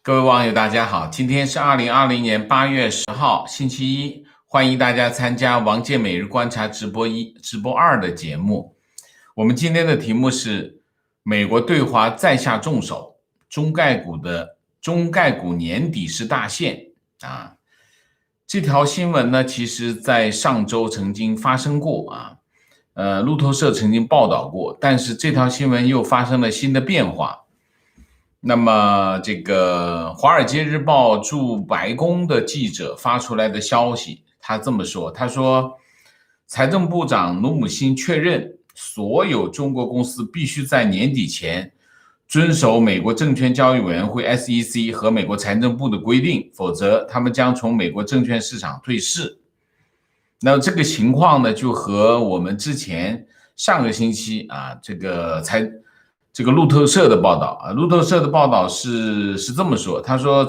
各位网友，大家好，今天是2020年8月10号，星期一，欢迎大家参加王健每日观察直播2的节目。我们今天的题目是美国对华再下重手，中概股年底是大限啊。这条新闻呢，其实在上周曾经发生过啊，路透社曾经报道过，但是这条新闻又发生了新的变化。那么这个《华尔街日报》驻白宫的记者发出来的消息，他这么说，他说财政部长努姆辛确认，所有中国公司必须在年底前遵守美国证券交易委员会 SEC 和美国财政部的规定，否则他们将从美国证券市场退市。那这个情况呢，就和我们之前上个星期这个路透社的报道啊，路透社的报道是这么说，他说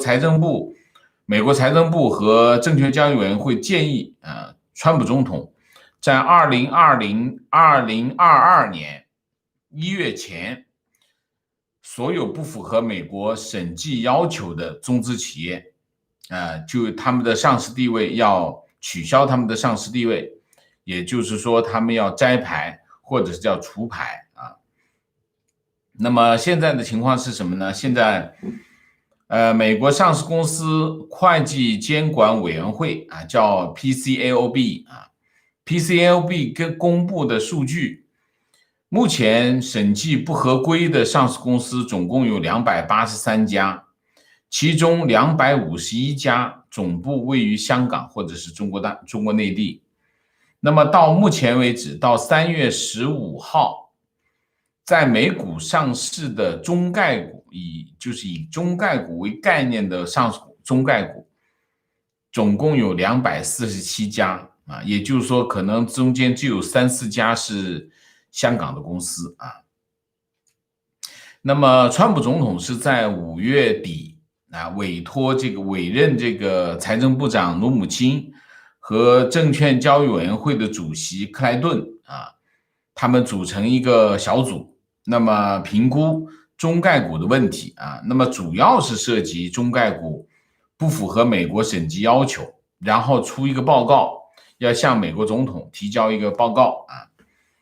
美国财政部和证券交易委员会建议川普总统在2022年1月前，所有不符合美国审计要求的中资企业，就他们的上市地位要取消他们的上市地位，也就是说他们要摘牌或者是叫除牌啊。那么现在的情况是什么呢？现在，美国上市公司会计监管委员会啊，叫 PCAOB 啊 ，PCAOB 公布的数据，目前审计不合规的上市公司总共有283家，其中251家总部位于香港或者是中国内地。那么到目前为止，到3月15号。在美股上市的中概股，就是以中概股为概念的上市中概股，总共有247家啊，也就是说，可能中间只有3-4家是香港的公司啊。那么，川普总统是在5月底啊，委任这个财政部长努姆辛和证券交易委员会的主席克莱顿啊，他们组成一个小组。那么评估中概股的问题啊，那么主要是涉及中概股不符合美国审计要求，然后出一个报告，要向美国总统提交一个报告啊。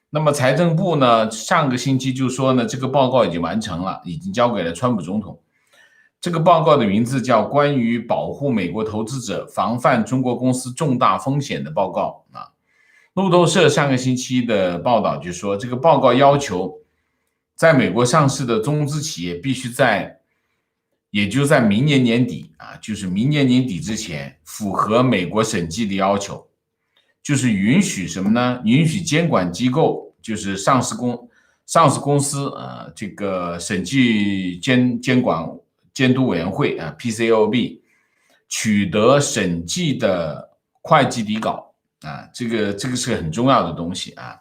那么财政部呢，上个星期就说呢，这个报告已经完成了，已经交给了川普总统。这个报告的名字叫《关于保护美国投资者防范中国公司重大风险的报告》啊。路透社上个星期的报道就说，这个报告要求在美国上市的中资企业必须也就在明年年底啊，就是明年年底之前符合美国审计的要求，就是允许什么呢？允许监管机构，就是上市公司这个审计监管监督委员会啊 PCAOB 取得审计的会计底稿啊，这个是很重要的东西啊。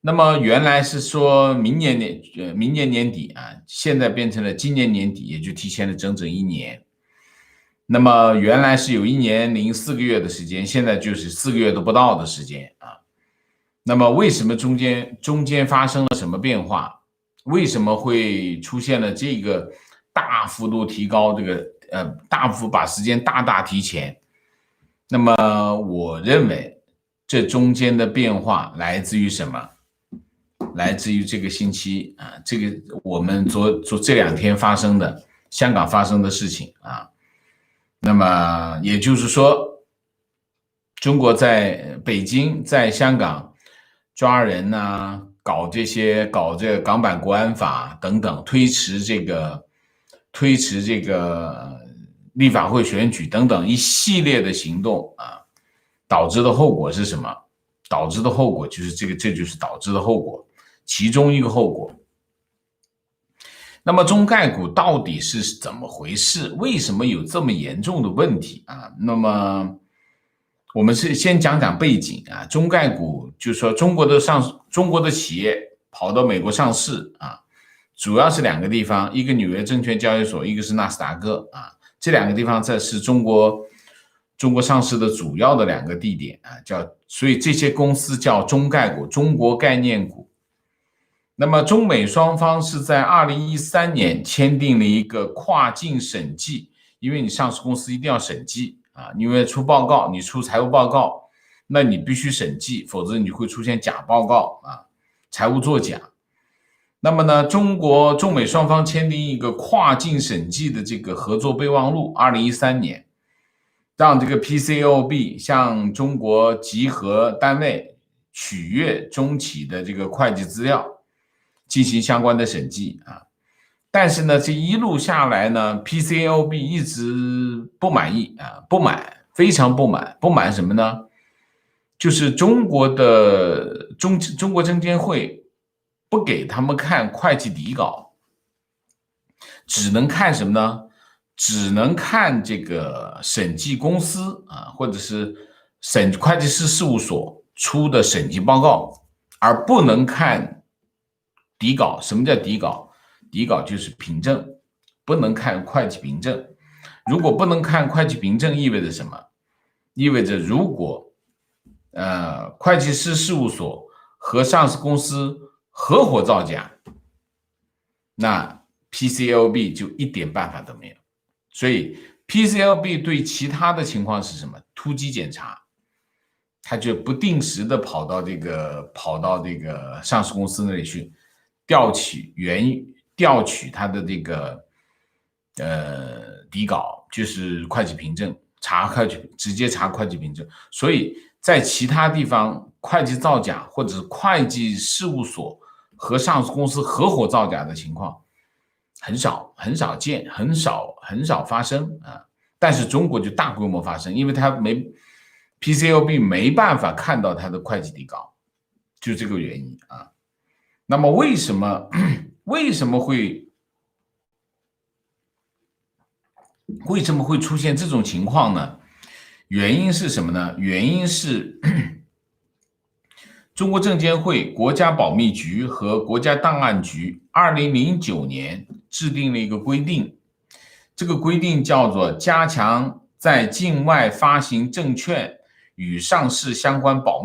那么原来是说明年年底啊，现在变成了今年年底，也就提前了整整1年。那么原来是有1年零4个月的时间，现在就是4个月都不到的时间啊。那么为什么中间发生了什么变化？为什么会出现了这个大幅度提高大幅把时间大大提前？那么我认为这中间的变化来自于什么？来自于这个星期啊，这个我们这2天香港发生的事情啊。那么也就是说，中国在北京在香港抓人搞这个港版国安法等等，推迟这个立法会选举等等一系列的行动啊，导致的后果是什么？导致的后果就是这就是导致的后果。其中一个后果。那么中概股到底是怎么回事？为什么有这么严重的问题啊？那么我们是先讲讲背景啊。中概股就是说中国的企业跑到美国上市啊，主要是2个地方，一个纽约证券交易所，一个是纳斯达克啊。这2个地方这是中国上市的主要的2个地点啊，所以这些公司叫中概股，中国概念股。那么中美双方是在2013年签订了一个跨境审计，因为你上市公司一定要审计啊，因为出报告，你出财务报告，那你必须审计，否则你会出现假报告啊，财务作假。那么呢，中美双方签订一个跨境审计的这个合作备忘录，2013年，让这个 PCAOB 向中国集合单位取阅中企的这个会计资料，进行相关的审计啊。但是呢，这一路下来呢 ，PCAOB 一直不满意啊，不满，非常不满，不满什么呢？就是中国证监会不给他们看会计底稿，只能看什么呢？只能看这个审计公司啊，或者是会计师事务所出的审计报告，而不能看底稿。什么叫底稿？底稿就是凭证，不能看会计凭证。如果不能看会计凭证，意味着什么？意味着如果会计师事务所和上市公司合伙造假，那 PCAOB 就一点办法都没有。所以 PCAOB 对其他的情况是什么？突击检查，他就不定时的跑到这个上市公司那里去调取他的这个底稿，就是会计凭证，直接查会计凭证。所以在其他地方会计造假或者是会计事务所和上市公司合伙造假的情况很少见，很少发生啊。但是中国就大规模发生，因为PCAOB 没办法看到他的会计底稿，就这个原因啊。那么为什么会出现这种情况呢？原因是什么呢？原因是中国证监会、国家保密局和国家档案局2009年制定了一个规定，这个规定叫做加强在境外发行证券与上市相关保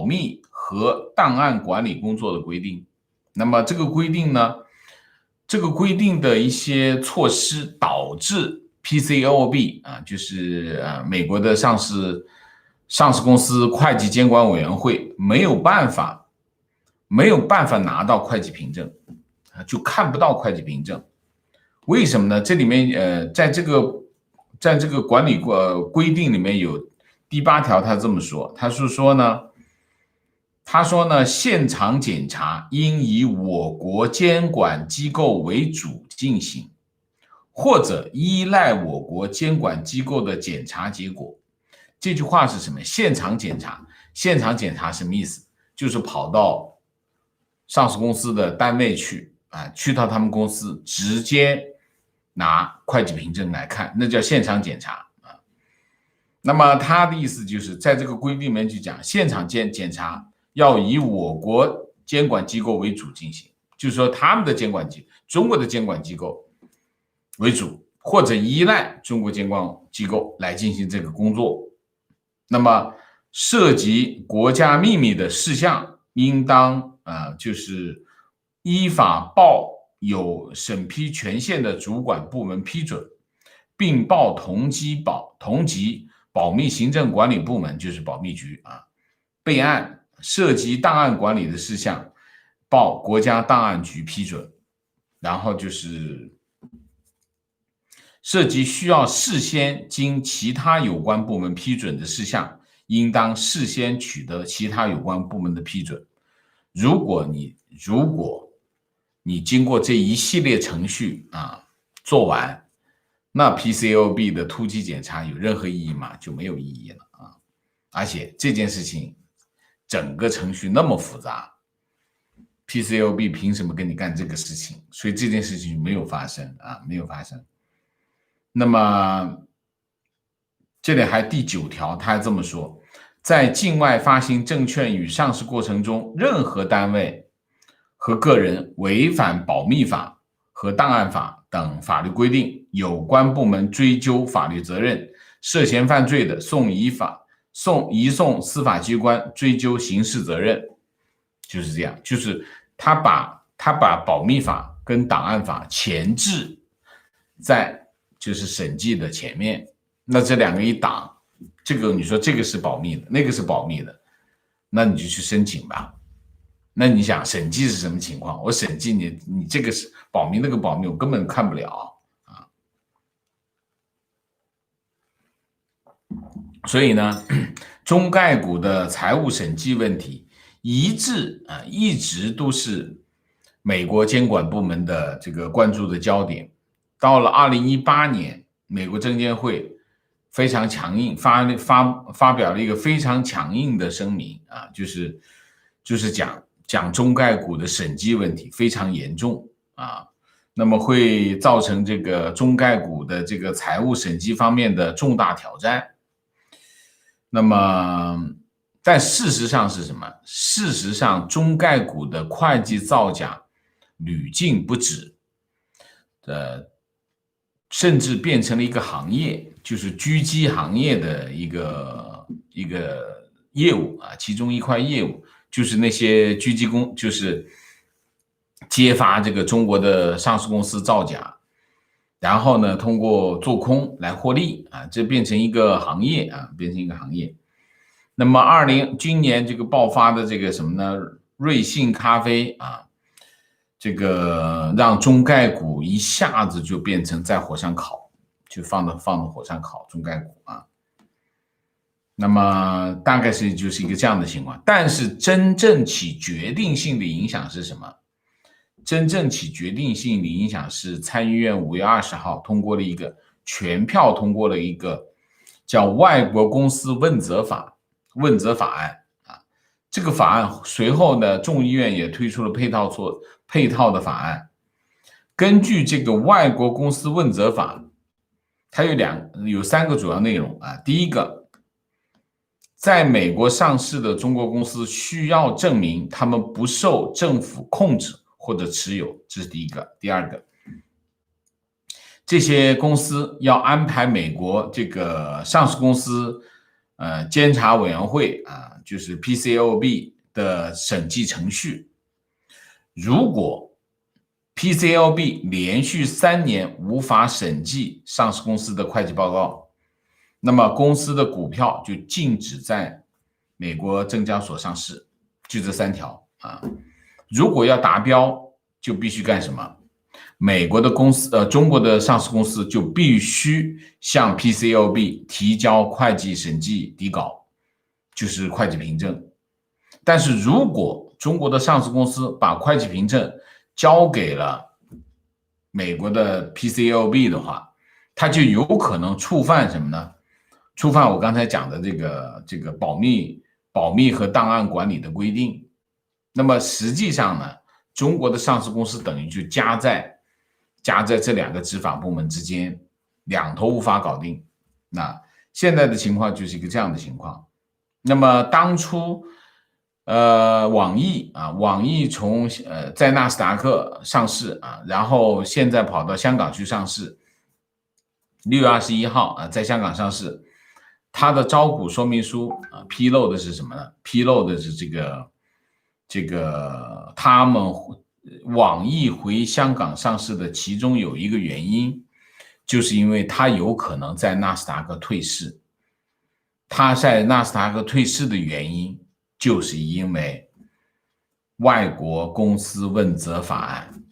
密和档案管理工作的规定。那么这个规定的一些措施导致 PCAOB 啊，就是美国的上市公司会计监管委员会没有办法拿到会计凭证，就看不到会计凭证。为什么呢？这里面在这个管理规定里面有第8条，他这么说，他说呢，现场检查应以我国监管机构为主进行，或者依赖我国监管机构的检查结果。这句话是什么？现场检查什么意思？就是跑到上市公司的单位去啊，去到他们公司直接拿会计凭证来看，那叫现场检查啊。那么他的意思就是在这个规定里面去讲，现场检查要以我国监管机构为主进行，就是说他们的中国的监管机构为主，或者依赖中国监管机构来进行这个工作。那么涉及国家秘密的事项，应当就是依法报有审批权限的主管部门批准，并报同级保密行政管理部门，就是保密局啊。备案涉及档案管理的事项，报国家档案局批准。然后就是涉及需要事先经其他有关部门批准的事项，应当事先取得其他有关部门的批准。如果你经过这一系列程序做完，那 PCAOB 的突击检查有任何意义吗？就没有意义了啊！而且这件事情整个程序那么复杂， PCAOB 凭什么跟你干这个事情？所以这件事情没有发生啊，没有发生。那么这里还第9条，他还这么说，在境外发行证券与上市过程中，任何单位和个人违反保密法和档案法等法律规定，有关部门追究法律责任，涉嫌犯罪的移送司法机关追究刑事责任。就是这样，就是他把保密法跟档案法前置在就是审计的前面，那这两个一挡，这个你说这个是保密的，那个是保密的，那你就去申请吧。那你想审计是什么情况？我审计你这个是保密，那个保密我根本看不了啊。所以呢，中概股的财务审计问题一直都是美国监管部门的这个关注的焦点。到了2018年，美国证监会非常强硬，发表了一个非常强硬的声明啊，就是讲中概股的审计问题非常严重啊，那么会造成这个中概股的这个财务审计方面的重大挑战。那么，但事实上是什么？事实上，中概股的会计造假屡禁不止，甚至变成了一个行业，就是狙击行业的一个业务啊，其中一块业务就是那些狙击就是揭发这个中国的上市公司造假，然后呢，通过做空来获利啊，这变成一个行业啊，变成一个行业。那么今年这个爆发的这个什么呢？瑞幸咖啡啊，这个让中概股一下子就变成在火上烤，就放到火上烤中概股啊。那么大概就是一个这样的情况，但是真正起决定性的影响是什么？真正起决定性的影响是参议院5月20号通过了一个全票通过了一个叫外国公司问责法案啊。这个法案随后呢，众议院也推出了配套的法案。根据这个外国公司问责法，它有3个主要内容啊。第一个，在美国上市的中国公司需要证明他们不受政府控制或者持有，这是第一个。第二个，这些公司要安排美国这个上市公司监察委员会啊，就是 PCAOB 的审计程序。如果 PCAOB 连续3年无法审计上市公司的会计报告，那么公司的股票就禁止在美国证交所上市，就这3条啊。如果要达标，就必须干什么？美国的中国的上市公司就必须向 PCAOB 提交会计审计底稿，就是会计凭证。但是如果中国的上市公司把会计凭证交给了美国的 PCAOB 的话，它就有可能触犯什么呢？触犯我刚才讲的这个保密和档案管理的规定。那么实际上呢，中国的上市公司等于就夹在这2个执法部门之间，两头无法搞定。那现在的情况就是一个这样的情况。那么当初网易从在纳斯达克上市啊，然后现在跑到香港去上市，6月21号啊在香港上市。它的招股说明书啊披露的是什么呢？披露的是这个他们网易回香港上市的其中有一个原因，就是因为它有可能在纳斯达克退市。它在纳斯达克退市的原因，就是因为外国公司问责法案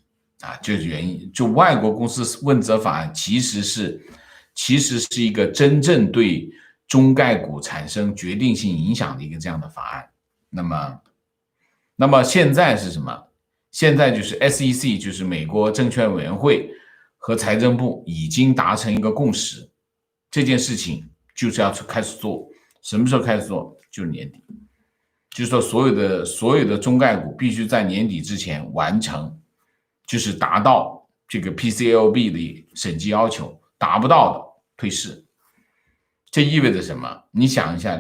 啊，就是原因。就外国公司问责法案其实是一个真正对中概股产生决定性影响的一个这样的法案。那么现在是什么？现在就是 SEC， 就是美国证券委员会和财政部已经达成一个共识，这件事情就是要开始做。什么时候开始做？就是年底。就是说所有的中概股必须在年底之前完成，就是达到这个 PCAOB 的审计要求，达不到的退市。这意味着什么？你想一下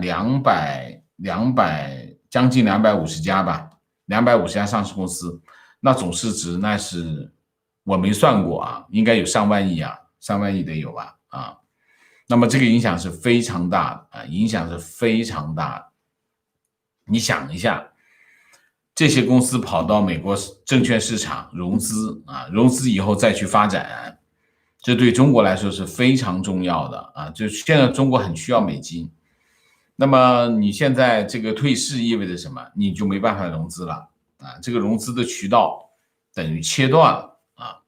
将近250家吧，250家上市公司，那总市值那是我没算过啊，应该有上万亿啊，3万亿得有吧啊。那么这个影响是非常大的啊，影响是非常大的。你想一下，这些公司跑到美国证券市场融资啊，融资以后再去发展，这对中国来说是非常重要的啊。就现在中国很需要美金，那么你现在这个退市意味着什么？你就没办法融资了啊，这个融资的渠道等于切断了啊。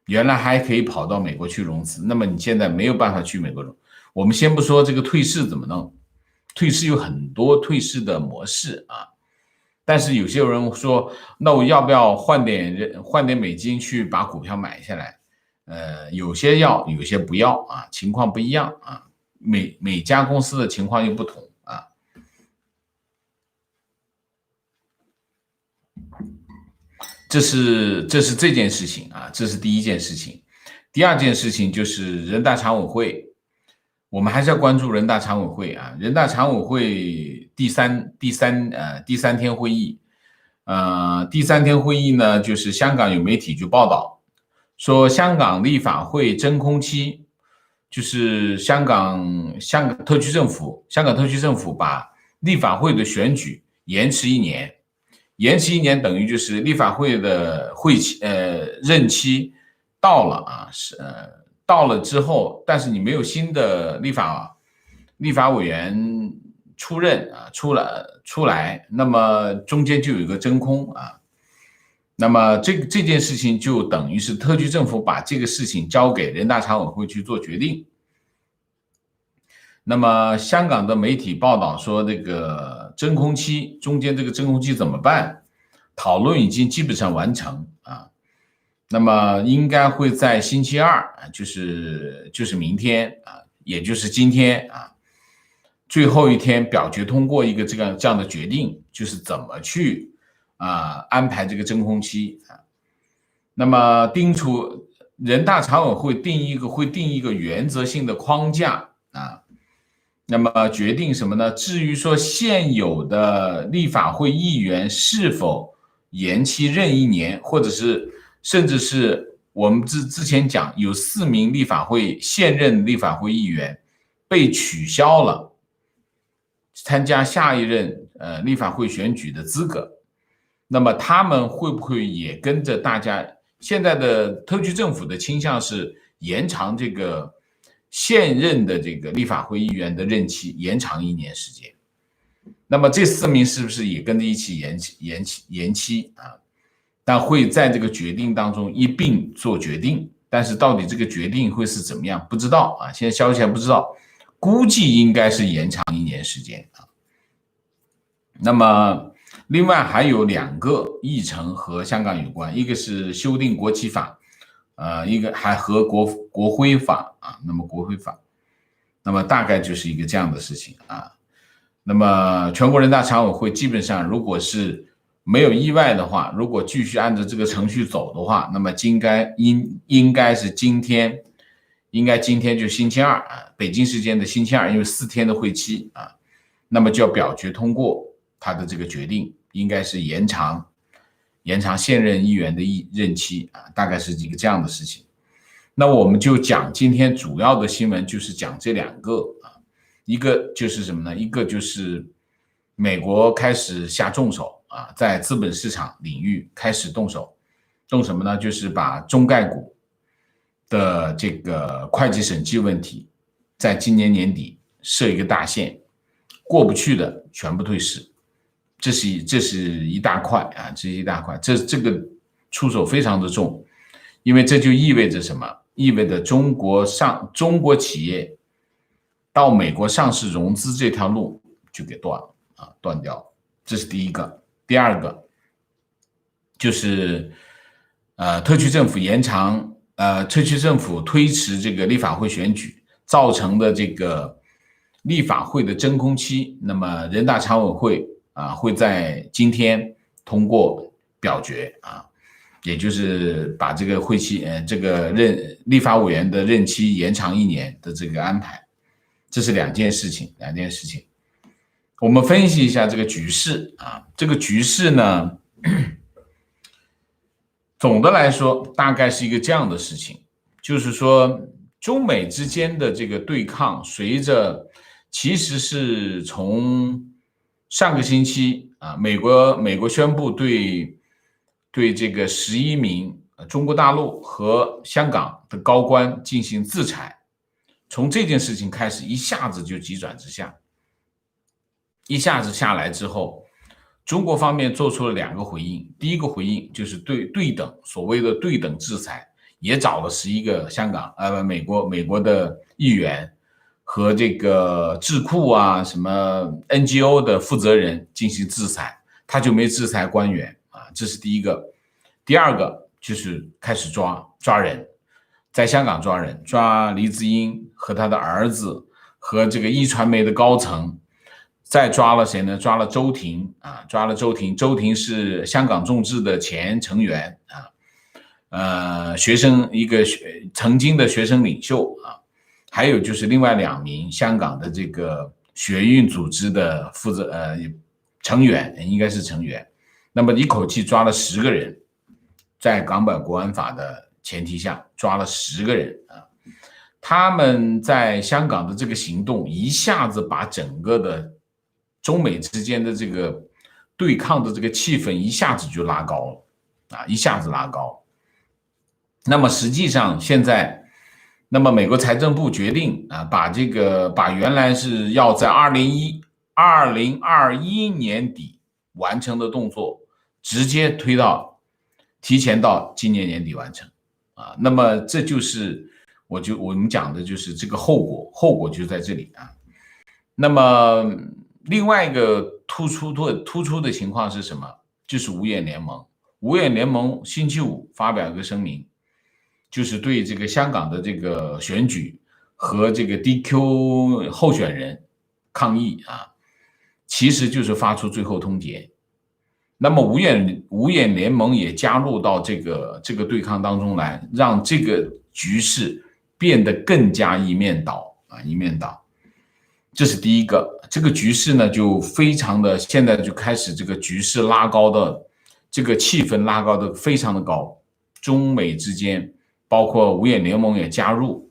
原来还可以跑到美国去融资，那么你现在没有办法去美国融。我们先不说这个退市怎么弄，退市有很多退市的模式啊。但是有些人说，那我要不要换点美金去把股票买下来？有些要，有些不要啊，情况不一样啊，每家公司的情况又不同啊。这是这件事情啊，这是第一件事情。第二件事情就是人大常委会，我们还是要关注人大常委会啊。人大常委会第三天会议，第三天会议呢，就是香港有媒体就报道说，香港立法会真空期，就是香港特区政府把立法会的选举延迟一年。延期一年等于就是立法会的任期到了啊，到了之后，但是你没有新的立法委员出任啊，出来，那么中间就有一个真空啊。那么这件事情就等于是特区政府把这个事情交给人大常委会去做决定。那么香港的媒体报道说，这个真空期中间这个真空期怎么办？讨论已经基本上完成啊。那么应该会在星期二啊，就是明天啊，也就是今天啊，最后一天表决通过一个这样的决定，就是怎么去安排这个真空期啊。那么人大常委会会定一个原则性的框架啊。那么决定什么呢？至于说现有的立法会议员是否延期任一年，或者是甚至是我们之前讲有4名现任立法会议员被取消了参加下一任立法会选举的资格，那么他们会不会也跟着大家？现在的特区政府的倾向是延长这个现任的这个立法会议员的任期延长1年时间，那么这4名是不是也跟着一起延期啊？但会在这个决定当中一并做决定，但是到底这个决定会是怎么样，不知道啊，现在消息还不知道，估计应该是延长1年时间啊。那么另外还有2个议程和香港有关，一个是修订国旗法。一个还和国徽法啊，那么国徽法，那么大概就是一个这样的事情啊。那么全国人大常委会基本上，如果是没有意外的话，如果继续按照这个程序走的话，那么应该是今天就星期二啊，北京时间的星期二，因为4天的会期啊，那么就要表决通过他的这个决定，应该是延长现任议员的任期啊，大概是一个这样的事情。那我们就讲今天主要的新闻，就是讲这2个啊，一个就是什么呢？一个就是美国开始下重手啊，在资本市场领域开始动手，动什么呢？就是把中概股的这个会计审计问题，在今年年底设一个大限，过不去的全部退市。这是一大块啊，这是一大块，这个出手非常的重，因为这就意味着什么？意味着中国企业到美国上市融资这条路就给断掉了，这是第一个。第二个就是特区政府推迟这个立法会选举造成的这个立法会的真空期，那么人大常委会会在今天通过表决啊，也就是把这个会期这个立法委员的任期延长1年的这个安排，这是两件事情。我们分析一下这个局势啊，这个局势呢，总的来说大概是一个这样的事情，就是说中美之间的这个对抗，其实是从上个星期啊，美国宣布对这个11名中国大陆和香港的高官进行制裁。从这件事情开始，一下子就急转直下，一下子下来之后，中国方面做出了2个回应。第一个回应就是对等，所谓的对等制裁，也找了11个美国的议员和这个智库啊什么 NGO 的负责人进行制裁，他就没制裁官员啊，这是第一个。第二个就是开始抓人，在香港抓人，抓黎智英和他的儿子和这个一传媒的高层。再抓了谁呢？抓了周庭啊，抓了周庭。周庭是香港众志的前成员啊，曾经的学生领袖啊，还有就是另外2名香港的这个学运组织的成员，应该是成员。那么一口气抓了10个人，在港版国安法的前提下抓了10个人啊。他们在香港的这个行动一下子把整个的中美之间的这个对抗的这个气氛一下子就拉高了啊，一下子拉高。那么实际上现在，那么美国财政部决定啊，把原来是要在2021年底完成的动作，直接提前到今年年底完成啊。那么这就是我们讲的就是这个后果就在这里啊。那么另外一个突出的情况是什么？就是五眼联盟。五眼联盟星期五发表一个声明，就是对这个香港的这个选举和这个 DQ 候选人抗议啊，其实就是发出最后通牒。那么五眼联盟也加入到这个对抗当中来，让这个局势变得更加一面倒。这是第一个，这个局势呢就非常的，现在就开始这个局势拉高的，这个气氛拉高的非常的高，中美之间包括五眼联盟也加入，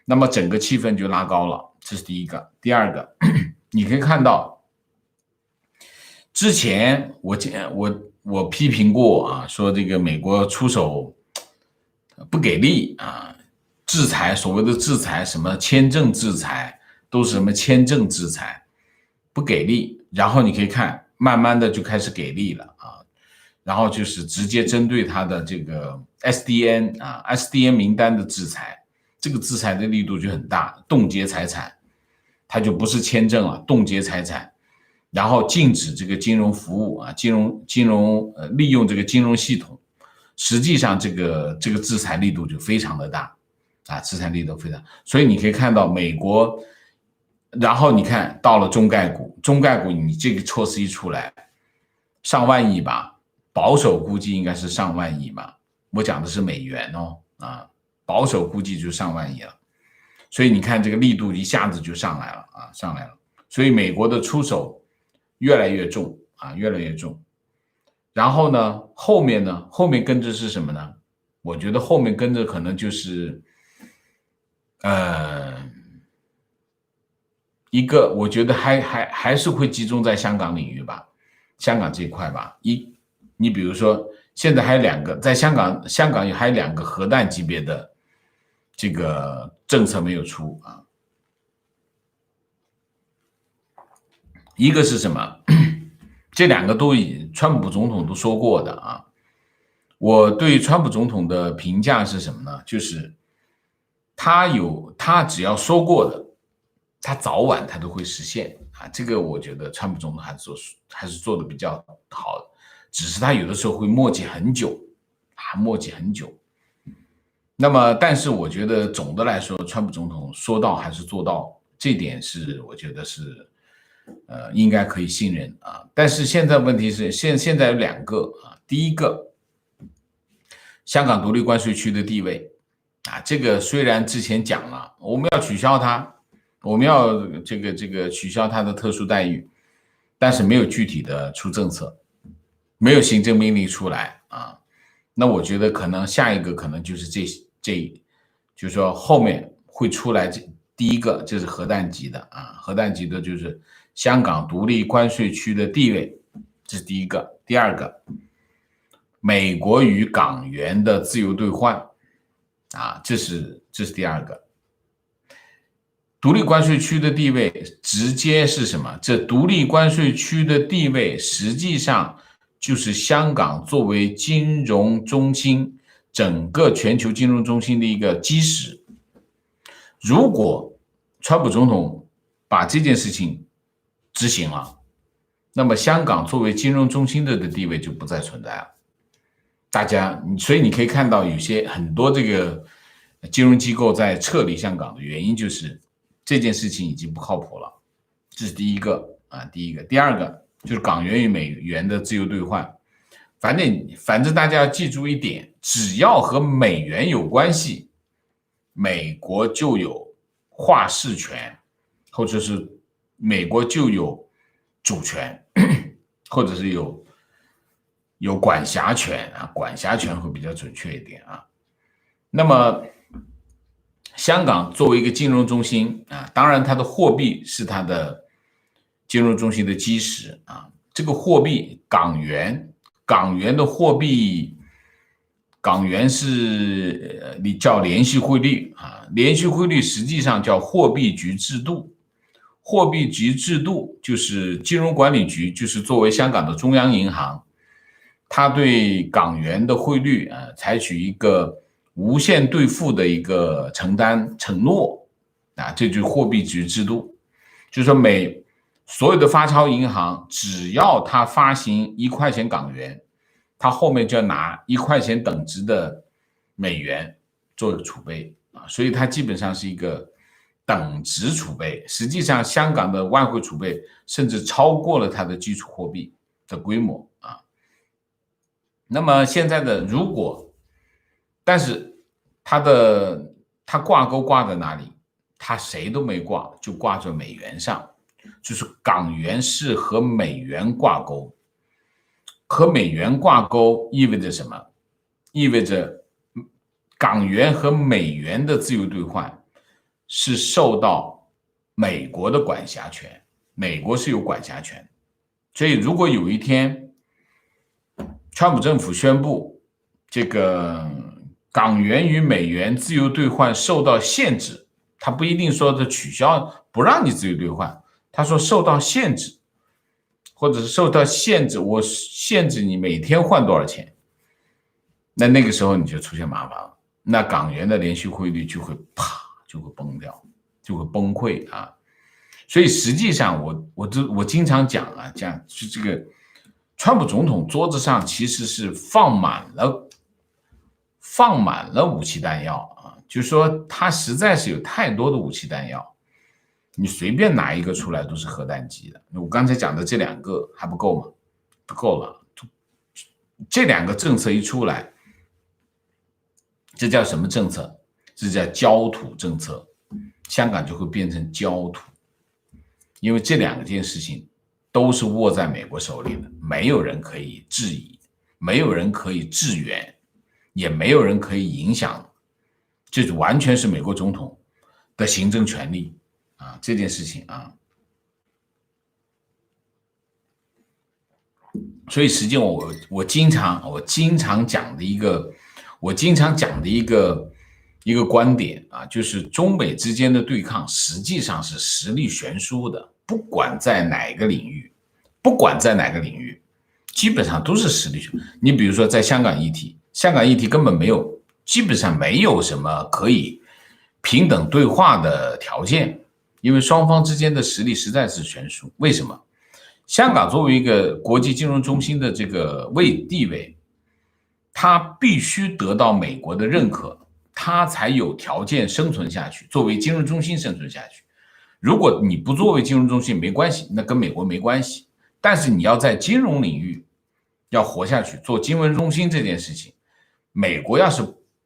那么整个气氛就拉高了，这是第一个。第二个，你可以看到，之前我批评过啊，说这个美国出手不给力啊，制裁所谓的制裁什么签证制裁。都是什么签证制裁不给力，然后你可以看慢慢的就开始给力了啊，然后就是直接针对他的这个 SDN 名单的制裁，这个制裁的力度就很大，冻结财产，它就不是签证了，冻结财产，然后禁止这个金融服务啊，利用这个金融系统，实际上这个制裁力度就非常的大啊，制裁力度非常，所以你可以看到美国。然后你看到了中概股，你这个措施一出来，上万亿吧，保守估计应该是上万亿吧，我讲的是美元哦，啊，保守估计就上万亿了，所以你看这个力度一下子就上来了啊，所以美国的出手越来越重啊，越来越重。然后呢，后面跟着是什么呢？我觉得后面跟着可能就是一个我觉得还是会集中在香港领域吧，香港这一块吧。你比如说现在还有2个，在香港还有2个核弹级别的这个政策没有出啊。一个是什么？这2个都川普总统都说过的啊。我对川普总统的评价是什么呢？就是他只要说过的，他早晚他都会实现啊，这个我觉得川普总统还是做的比较好的，只是他有的时候会磨叽很久。那么，但是我觉得总的来说，川普总统说到还是做到，这点是我觉得是应该可以信任啊。但是现在问题是现在有2个啊，第一个，香港独立关税区的地位啊，这个虽然之前讲了，我们要取消它。我们要这个取消它的特殊待遇，但是没有具体的出政策，没有行政命令出来啊。那我觉得可能下一个可能就是就是说后面会出来第一个就是核弹级的啊，核弹级的就是香港独立关税区的地位，这是第一个。第二个，美国与港元的自由兑换啊，这是第二个。独立关税区的地位直接是什么？这独立关税区的地位实际上就是香港作为金融中心，整个全球金融中心的一个基石。如果川普总统把这件事情执行了，那么香港作为金融中心的地位就不再存在了。大家，所以你可以看到很多这个金融机构在撤离香港的原因就是这件事情已经不靠谱了，这是第一个。第二个就是港元与美元的自由兑换。反正大家要记住一点，只要和美元有关系，美国就有话事权，或者是美国就有主权，或者是有管辖权啊，管辖权会比较准确一点啊。那么香港作为一个金融中心啊，当然它的货币是它的金融中心的基石啊。这个货币港元的货币，港元是叫联系汇率啊，联系汇率实际上叫货币局制度。货币局制度就是金融管理局，就是作为香港的中央银行，它对港元的汇率采取一个无限兑付的一个承诺啊，这就是货币局制度。就是说所有的发钞银行，只要它发行1块钱港元，它后面就要拿1块钱等值的美元做一个储备啊，所以它基本上是一个等值储备。实际上香港的外汇储备甚至超过了它的基础货币的规模啊。那么现在的但是它挂钩挂在哪里？它谁都没挂，就挂在美元上，就是港元是和美元挂钩。和美元挂钩意味着什么？意味着港元和美元的自由兑换是受到美国的管辖权，美国是有管辖权。所以如果有一天川普政府宣布这个港元与美元自由兑换受到限制，他不一定说的取消，不让你自由兑换，他说受到限制，或者是受到限制，我限制你每天换多少钱，那个时候你就出现麻烦了，那港元的连续汇率就会崩掉，就会崩溃啊。所以实际上我经常讲啊，就这个川普总统桌子上其实是放满了武器弹药啊，就是说他实在是有太多的武器弹药，你随便拿一个出来都是核弹级的。我刚才讲的这2个还不够吗？不够了。这2个政策一出来，这叫什么政策？这叫焦土政策。香港就会变成焦土，因为这2件事情都是握在美国手里的，没有人可以质疑，没有人可以支援，也没有人可以影响，这完全是美国总统的行政权力啊，这件事情啊。所以实际我经常讲的一个观点啊，就是中美之间的对抗实际上是实力悬殊的，不管在哪个领域，基本上都是实力悬殊。你比如说在香港议题根本基本上没有什么可以平等对话的条件，因为双方之间的实力实在是悬殊。为什么？香港作为一个国际金融中心的这个地位，它必须得到美国的认可，它才有条件生存下去，作为金融中心生存下去。如果你不作为金融中心没关系，那跟美国没关系。但是你要在金融领域要活下去，做金融中心这件事情，美国要是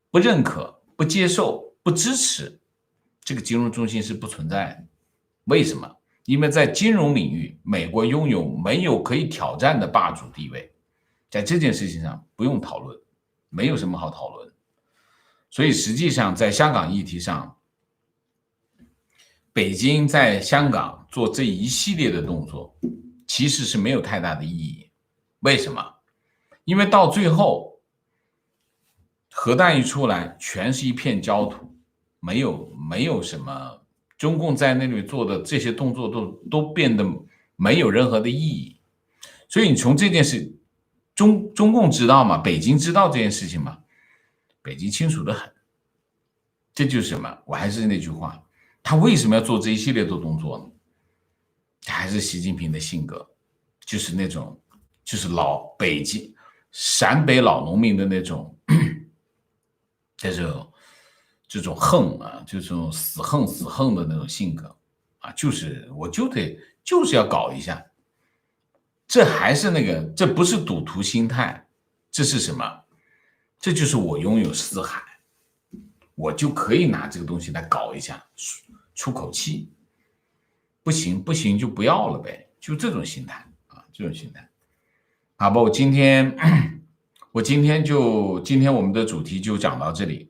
不认可、不接受、不支持，这个金融中心是不存在的。为什么？因为在金融领域，美国拥有没有可以挑战的霸主地位，在这件事情上不用讨论，没有什么好讨论。所以实际上在香港议题上，北京在香港做这一系列的动作，其实是没有太大的意义。为什么？因为到最后，核弹一出来，全是一片焦土，没有什么，中共在那里做的这些动作都变得没有任何的意义。所以你从这件事，中共知道吗？北京知道这件事情吗？北京清楚得很。这就是什么？我还是那句话，他为什么要做这一系列的动作呢？还是习近平的性格，就是那种，就是老北京陕北老农民的那种，这种恨啊，这种死恨的那种性格啊，就是我就是要搞一下，这还是那个，这不是赌徒心态，这是什么？这就是我拥有四海，我就可以拿这个东西来搞一下，出口气。不行就不要了呗，就这种心态啊，这种心态。好吧，今天我们的主题就讲到这里，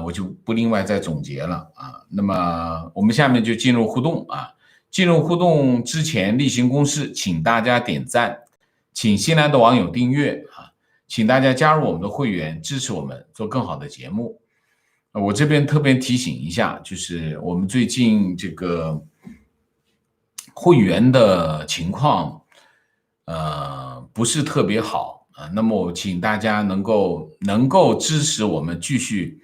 我就不另外再总结了啊。那么我们下面就进入互动啊。进入互动之前，例行公事，请大家点赞，请新来的网友订阅啊，请大家加入我们的会员，支持我们做更好的节目。我这边特别提醒一下，就是我们最近这个会员的情况，不是特别好啊。那么我请大家能够支持我们继续，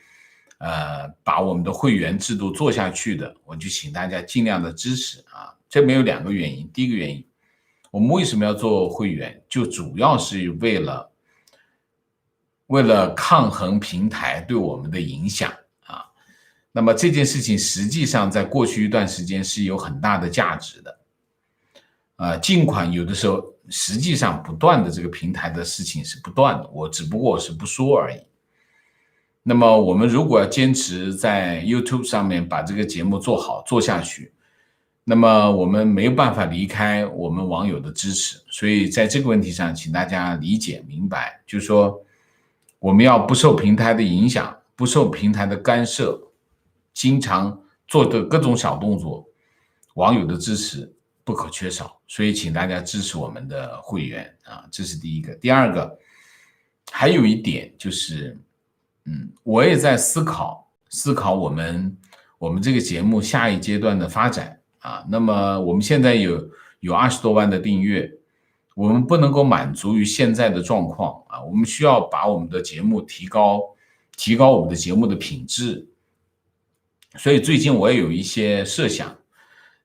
把我们的会员制度做下去的，我就请大家尽量的支持啊。这边有2个原因，第一个原因，我们为什么要做会员，就主要是为了抗衡平台对我们的影响啊。那么这件事情实际上在过去一段时间是有很大的价值的。尽管有的时候实际上不断的这个平台的事情是不断的，我只不过是不说而已。那么我们如果要坚持在 YouTube 上面把这个节目做好做下去，那么我们没有办法离开我们网友的支持，所以在这个问题上请大家理解明白，就是说我们要不受平台的影响，不受平台的干涉，经常做的各种小动作，网友的支持不可缺少，所以请大家支持我们的会员啊，这是第一个。第二个，还有一点就是，我也在思考我们这个节目下一阶段的发展啊。那么我们现在有20多万的订阅，我们不能够满足于现在的状况啊，我们需要把我们的节目提高我们的节目的品质。所以最近我也有一些设想。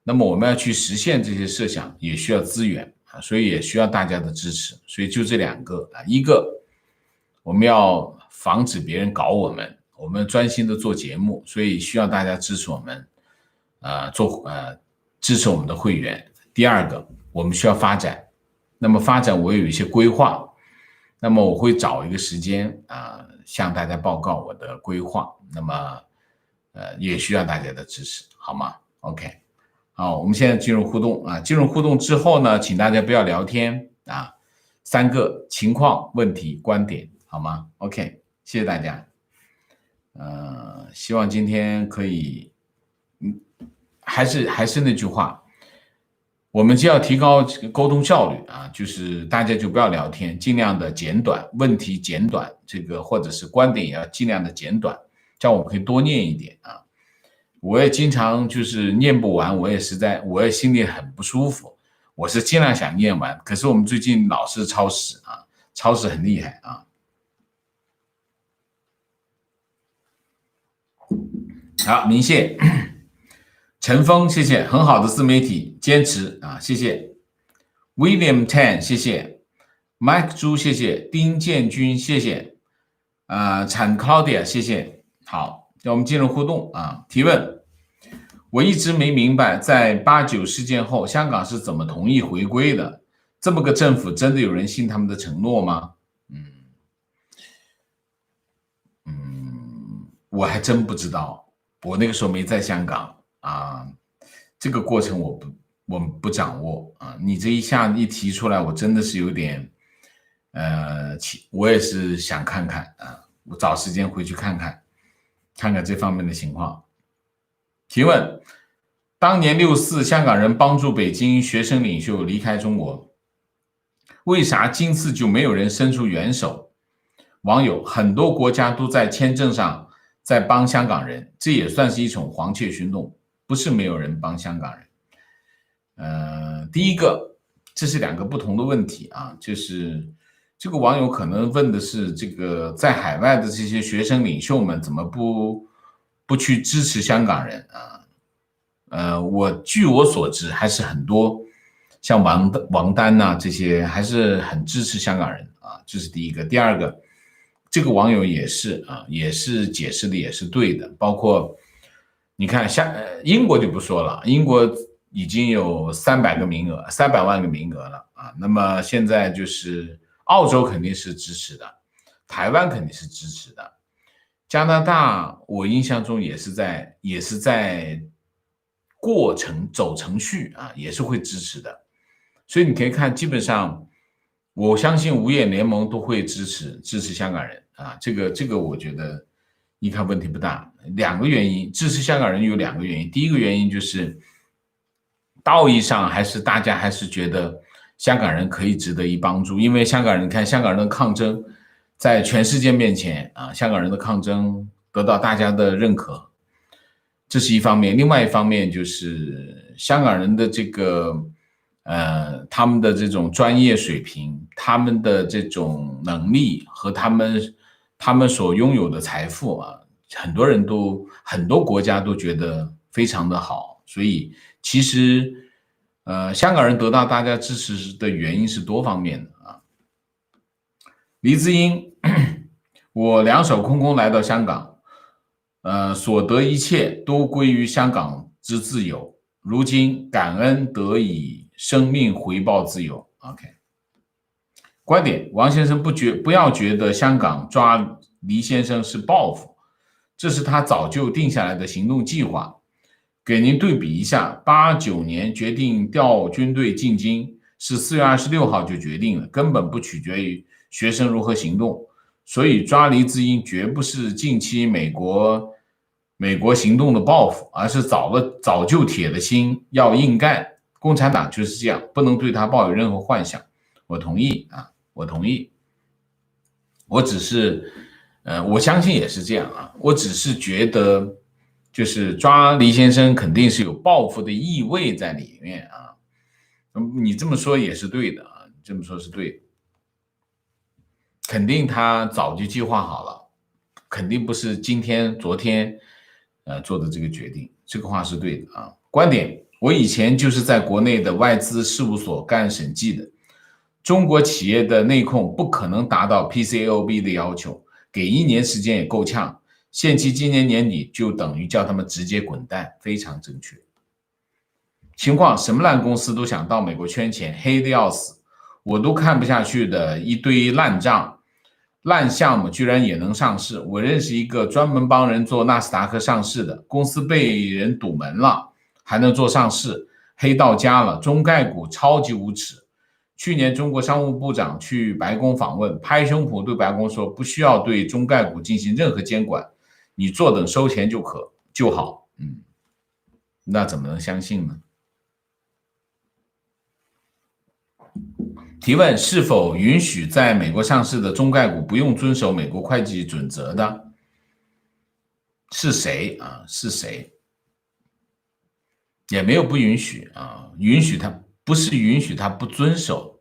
那么我们要去实现这些设想，也需要资源啊，所以也需要大家的支持。所以就这2个啊，一个我们要防止别人搞我们专心的做节目，所以需要大家支持我们，支持我们的会员。第二个，我们需要发展。那么发展我有一些规划，那么我会找一个时间向大家报告我的规划。那么也需要大家的支持，好吗 ？OK。好，我们现在进入互动啊。进入互动之后呢，请大家不要聊天啊，3个情况、问题、观点，好吗 ？OK， 谢谢大家。希望今天可以，还是那句话，我们就要提高这个沟通效率啊，就是大家就不要聊天，尽量的简短，问题简短，这个或者是观点也要尽量的简短，这样我们可以多念一点啊。我也经常就是念不完，我也心里很不舒服。我是尽量想念完，可是我们最近老是超时啊，超时很厉害啊。好，明谢，陈峰，谢谢，很好的自媒体，坚持啊，谢谢。William Tan， 谢谢。Mike 朱，谢谢。丁建军，谢谢。产 Claudia， 谢谢。好，让我们进入互动啊，提问。我一直没明白，在89事件后，香港是怎么同意回归的？这么个政府，真的有人信他们的承诺吗？我还真不知道，我那个时候没在香港啊，这个过程我们不掌握啊。你这一下一提出来，我真的是有点，我也是想看看啊，我找时间回去看看这方面的情况。提问：当年6·4香港人帮助北京学生领袖离开中国，为啥今次就没有人伸出援手？网友，很多国家都在签证上在帮香港人，这也算是一种黄雀行动，不是没有人帮香港人。第一个，这是两个不同的问题啊，就是这个网友可能问的是这个在海外的这些学生领袖们怎么不去支持香港人啊？据我所知，还是很多像王丹呐这些还是很支持香港人啊，这是第一个。第二个，这个网友也是解释的也是对的，包括你看英国就不说了，英国已经有300万个名额了啊。那么现在就是澳洲肯定是支持的，台湾肯定是支持的，加拿大我印象中也是在走程序啊，也是会支持的。所以你可以看，基本上我相信五眼联盟都会支持香港人啊。这个我觉得你看问题不大。两个原因，支持香港人有两个原因。第一个原因就是道义上大家还是觉得香港人可以值得一帮助，因为香港人看香港人的抗争在全世界面前啊，香港人的抗争得到大家的认可，这是一方面。另外一方面就是香港人的这个他们的这种专业水平，他们的这种能力和他们所拥有的财富啊，很多国家都觉得非常的好。所以其实香港人得到大家支持的原因是多方面的啊。黎智英，我两手空空来到香港，所得一切都归于香港之自由，如今感恩得以生命回报自由。 OK， 观点，王先生不要觉得香港抓黎先生是报复，这是他早就定下来的行动计划。给您对比一下，89年决定调军队进京是4月26号就决定了，根本不取决于学生如何行动。所以抓黎智英绝不是近期美国行动的报复，而是早就铁了心要硬干。共产党就是这样，不能对他抱有任何幻想。我同意啊，我同意。我只是我相信也是这样啊，我只是觉得就是抓黎先生肯定是有报复的意味在里面啊。你这么说也是对的啊，这么说是对的，肯定他早就计划好了，肯定不是今天昨天做的这个决定，这个话是对的啊。观点，我以前就是在国内的外资事务所干审计的，中国企业的内控不可能达到 PCAOB 的要求，给1年时间也够呛，限期今年年底就等于叫他们直接滚蛋，非常正确。情况，什么烂公司都想到美国圈钱，黑的要死，我都看不下去的一堆烂账烂项目居然也能上市。我认识一个专门帮人做纳斯达克上市的公司，被人堵门了还能做上市，黑到家了。中概股超级无耻。去年中国商务部长去白宫访问，拍胸脯对白宫说，不需要对中概股进行任何监管，你坐等收钱就好。那怎么能相信呢？提问，是否允许在美国上市的中概股不用遵守美国会计准则的？是谁啊？是谁？也没有不允许啊，允许他不是允许他不遵守，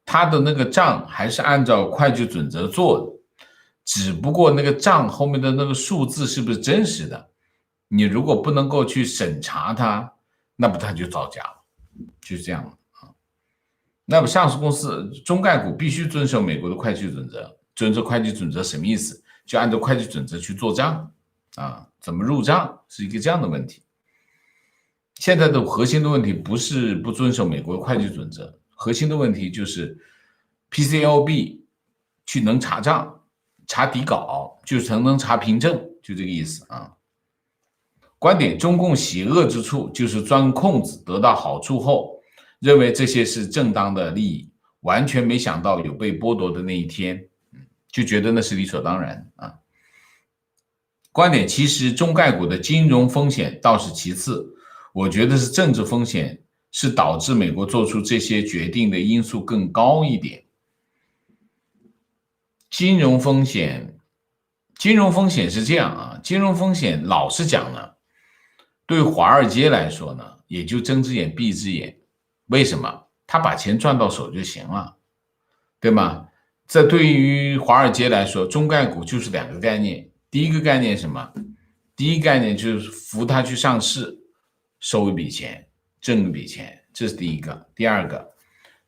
他的那个账还是按照会计准则做的，只不过那个账后面的那个数字是不是真实的，你如果不能够去审查它，那不他就造假了，就是这样的。那么上市公司中概股必须遵守美国的会计准则，遵守会计准则什么意思？就按照会计准则去做账啊，怎么入账是一个这样的问题。现在的核心的问题不是不遵守美国会计准则，核心的问题就是 PCAOB 去能查账、查底稿，就是能查凭证，就这个意思啊。观点，中共喜恶之处就是钻空子得到好处后，认为这些是正当的利益，完全没想到有被剥夺的那一天，就觉得那是理所当然啊。观点，其实中概股的金融风险倒是其次，我觉得是政治风险是导致美国做出这些决定的因素更高一点。金融风险是这样啊，金融风险老实讲呢，对华尔街来说呢，也就睁只眼闭只眼。为什么？他把钱赚到手就行了，对吗？这对于华尔街来说，中概股就是两个概念。第一个概念是什么？第一个概念就是扶他去上市，收一笔钱，挣一笔钱，这是第一个。第二个，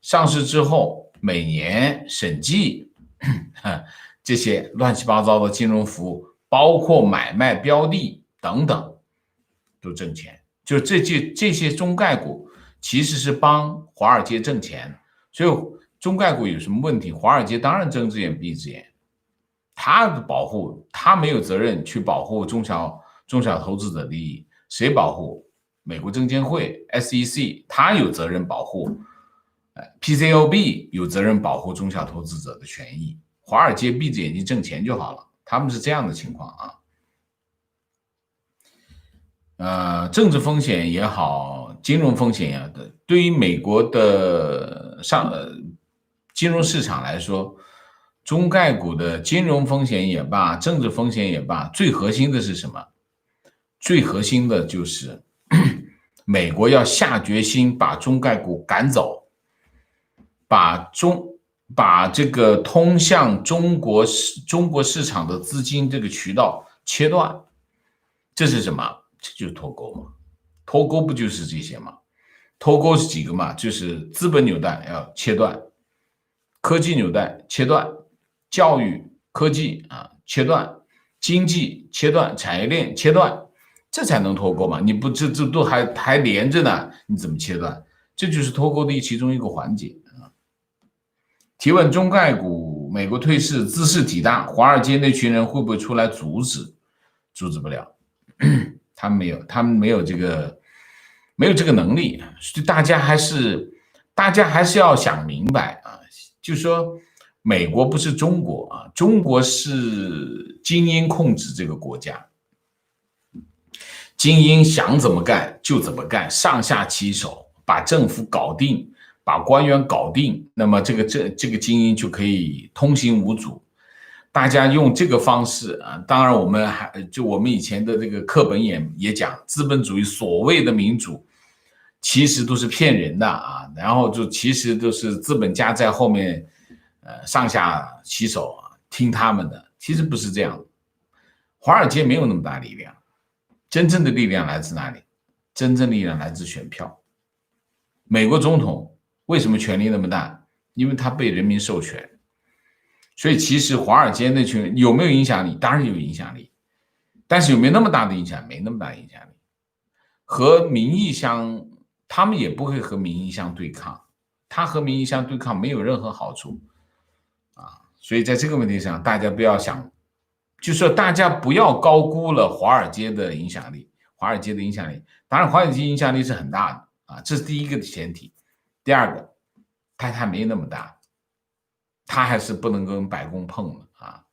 上市之后每年审计这些乱七八糟的金融服务，包括买卖标的等等，都挣钱。就这些中概股其实是帮华尔街挣钱，所以中概股有什么问题，华尔街当然睁只眼闭只眼。他没有责任去保护中小投资者利益，谁保护？美国证监会 SEC 他有责任保护，PCAOB 有责任保护中小投资者的权益。华尔街闭着眼睛挣钱就好了，他们是这样的情况啊。政治风险也好，金融风险也好，对于美国的金融市场来说，中概股的金融风险也罢，政治风险也罢，最核心的是什么？最核心的就是美国要下决心把中概股赶走，把这个通向中国市场的资金这个渠道切断。这是什么？这就是脱钩嘛。脱钩不就是这些吗？脱钩是几个嘛？就是资本纽带要切断，科技纽带切断，教育科技切断，经济切断，产业链切断，这才能脱钩嘛。你不这都还连着呢，你怎么切断？这就是脱钩的其中一个环节啊。提问：中概股美国退市，姿势体大，华尔街那群人会不会出来阻止？阻止不了，他们没有这个能力。所以大家还是要想明白啊，就是说美国不是中国啊，中国是精英控制这个国家，精英想怎么干就怎么干，上下其手，把政府搞定，把官员搞定，那么这个精英就可以通行无阻。大家用这个方式啊，当然我们以前的这个课本也讲，资本主义所谓的民主，其实都是骗人的啊，然后就其实都是资本家在后面上下其手啊，听他们的，其实不是这样的。华尔街没有那么大力量，真正的力量来自哪里？真正力量来自选票。美国总统为什么权力那么大？因为他被人民授权。所以其实华尔街那群人有没有影响力？当然有影响力，但是有没有那么大的影响？没那么大的影响力。他们也不会和民意相对抗，他和民意相对抗没有任何好处啊。所以在这个问题上，大家不要想，就是说大家不要高估了华尔街的影响力。当然华尔街影响力是很大的啊，这是第一个前提。第二个，它还没那么大。他还是不能跟白宫碰的啊，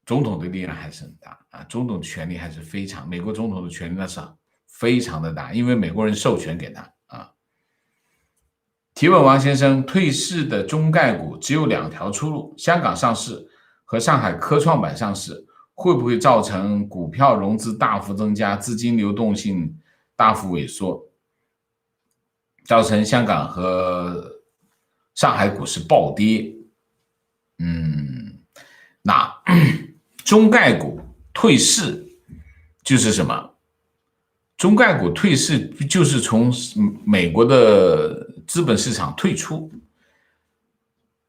总统的力量还是很大啊，总统的权力还是美国总统的权力那是非常的大，因为美国人授权给他啊。提问：王先生，退市的中概股只有2条出路，香港上市和上海科创板上市，会不会造成股票融资大幅增加，资金流动性大幅萎缩，造成香港和上海股市暴跌？那中概股退市就是什么？中概股退市就是从美国的资本市场退出，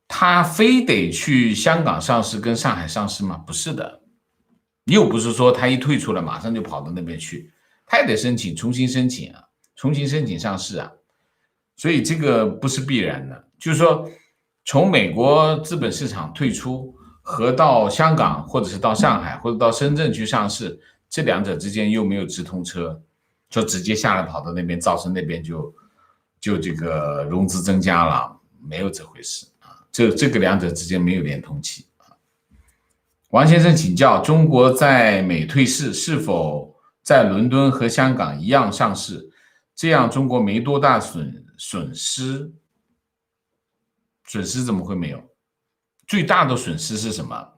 他非得去香港上市跟上海上市吗？不是的，又不是说他一退出了马上就跑到那边去，他也得重新申请上市啊，所以这个不是必然的。就是说从美国资本市场退出和到香港或者是到上海或者到深圳去上市，这两者之间又没有直通车，就直接下来跑到那边，造成那边就这个融资增加了，没有这回事啊。这个两者之间没有连通器啊。王先生请教，中国在美退市是否在伦敦和香港一样上市？这样中国没多大损失，损失怎么会没有？最大的损失是什么？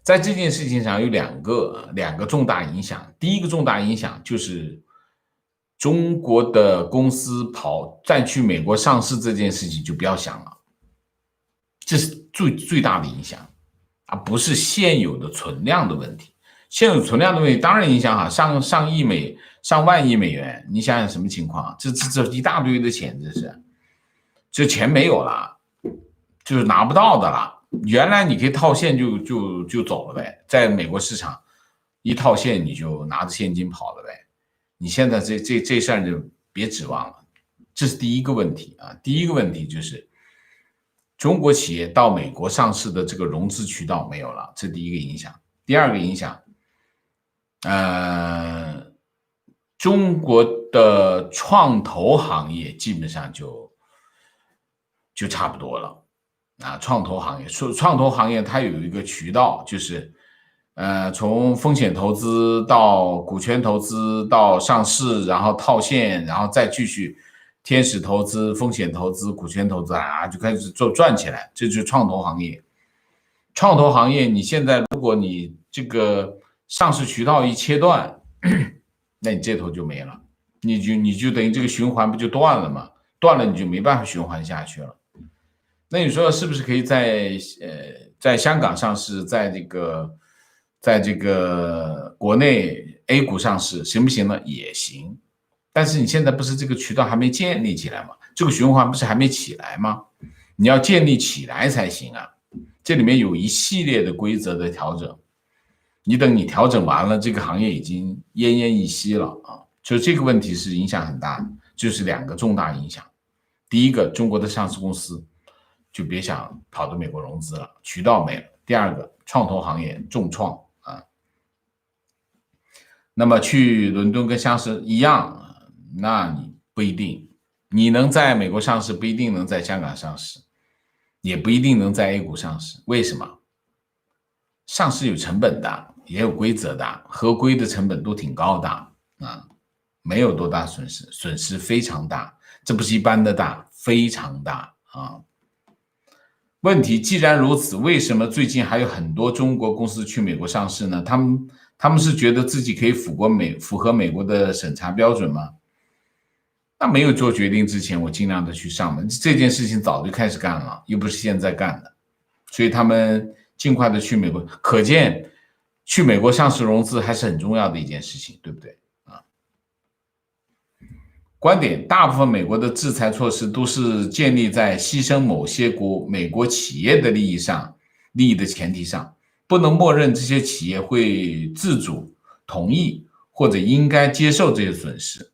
在这件事情上有两个重大影响。第一个重大影响就是中国的公司再去美国上市这件事情就不要想了，这是最大的影响，而不是现有的存量的问题。现有存量的问题当然影响上万亿美元，你想想什么情况？这一大堆的钱，这钱没有了，就是拿不到的了。原来你可以套现就走了呗，在美国市场一套现你就拿着现金跑了呗。你现在这事儿就别指望了，这是第一个问题啊。第一个问题就是中国企业到美国上市的这个融资渠道没有了，这第一个影响。第二个影响，中国的创投行业基本上就差不多了。创投行业它有一个渠道，就是从风险投资到股权投资到上市，然后套现，然后再继续天使投资、风险投资、股权投资就开始赚起来，这就是创投行业。创投行业你现在如果你这个上市渠道一切断，那你这头就没了，你就等于这个循环不就断了吗？断了你就没办法循环下去了。那你说是不是可以在香港上市，在这个国内 A 股上市行不行呢？也行，但是你现在不是这个渠道还没建立起来吗？这个循环不是还没起来吗？你要建立起来才行啊，这里面有一系列的规则的调整，你等你调整完了，这个行业已经奄奄一息了啊！所以这个问题是影响很大，就是两个重大影响。第一个，中国的上市公司就别想跑到美国融资了，渠道没了。第二个，创投行业重创啊。那么去伦敦跟香港一样，那你不一定，你能在美国上市，不一定能在香港上市，也不一定能在 A 股上市。为什么？上市有成本的，也有规则的，合规的成本都挺高的啊，没有多大损失，损失非常大，这不是一般的大，非常大啊。问题既然如此，为什么最近还有很多中国公司去美国上市呢？他们是觉得自己可以符合美国的审查标准吗？那没有做决定之前，我尽量的去上门，这件事情早就开始干了，又不是现在干的，所以他们尽快的去美国，可见去美国上市融资还是很重要的一件事情，对不对？观点，大部分美国的制裁措施都是建立在牺牲某些美国企业的利益的前提上，不能默认这些企业会自主同意或者应该接受这些损失。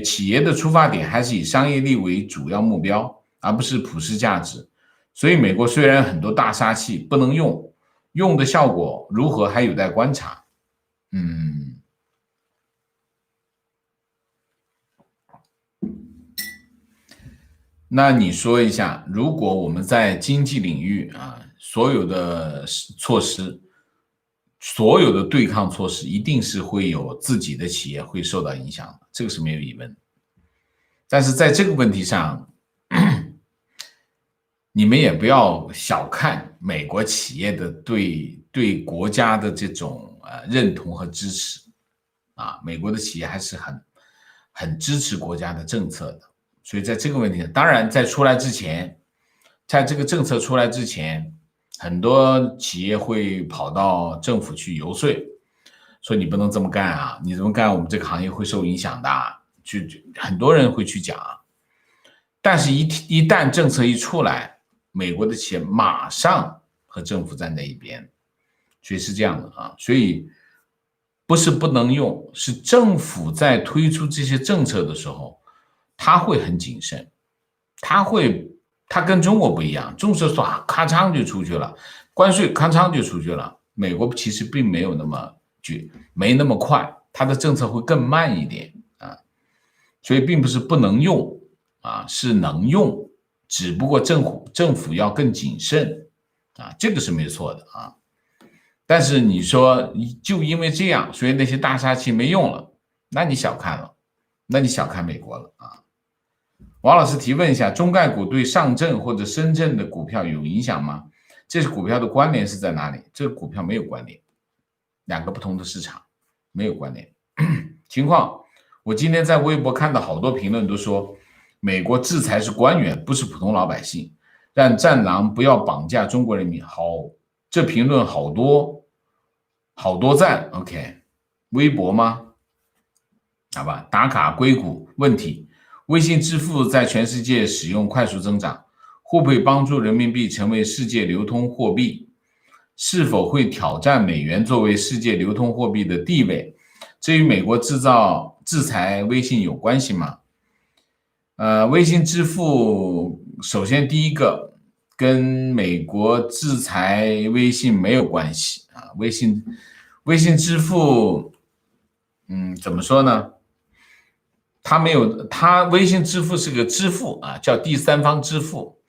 企业的出发点还是以商业利为主要目标，而不是普世价值。所以美国虽然很多大杀器不能用的效果如何还有待观察。那你说一下，如果我们在经济领域所有的措施，所有的对抗措施，一定是会有自己的企业会受到影响的，这个是没有疑问。但是在这个问题上，你们也不要小看美国企业的对国家的这种认同和支持美国的企业还是很支持国家的政策的。所以在这个问题上，当然在这个政策出来之前，很多企业会跑到政府去游说，说你不能这么干啊，你这么干我们这个行业会受影响的，就很多人会去讲。但是一旦政策一出来，美国的企业马上和政府站在一边，所以是这样的所以不是不能用，是政府在推出这些政策的时候，他会很谨慎，他跟中国不一样，中国说咔嚓就出去了，关税咔嚓就出去了，美国其实并没有那么没那么快，他的政策会更慢一点所以并不是不能用是能用，只不过政府要更谨慎这个是没错的但是你说就因为这样，所以那些大杀器没用了，那你小看了那你小看美国了啊。王老师提问一下，中概股对上证或者深圳的股票有影响吗？这是股票的关联是在哪里？这个股票没有关联，两个不同的市场没有关联。情况，我今天在微博看到好多评论都说，美国制裁是官员，不是普通老百姓，让战狼不要绑架中国人民。好，这评论好多赞。OK， 微博吗？好吧，打卡硅谷问题，微信支付在全世界使用快速增长，会不会帮助人民币成为世界流通货币？是否会挑战美元作为世界流通货币的地位？这与美国制裁微信有关系吗？微信支付首先第一个跟美国制裁微信没有关系啊，微信支付，怎么说呢？它微信支付是个支付啊，叫第三方支付。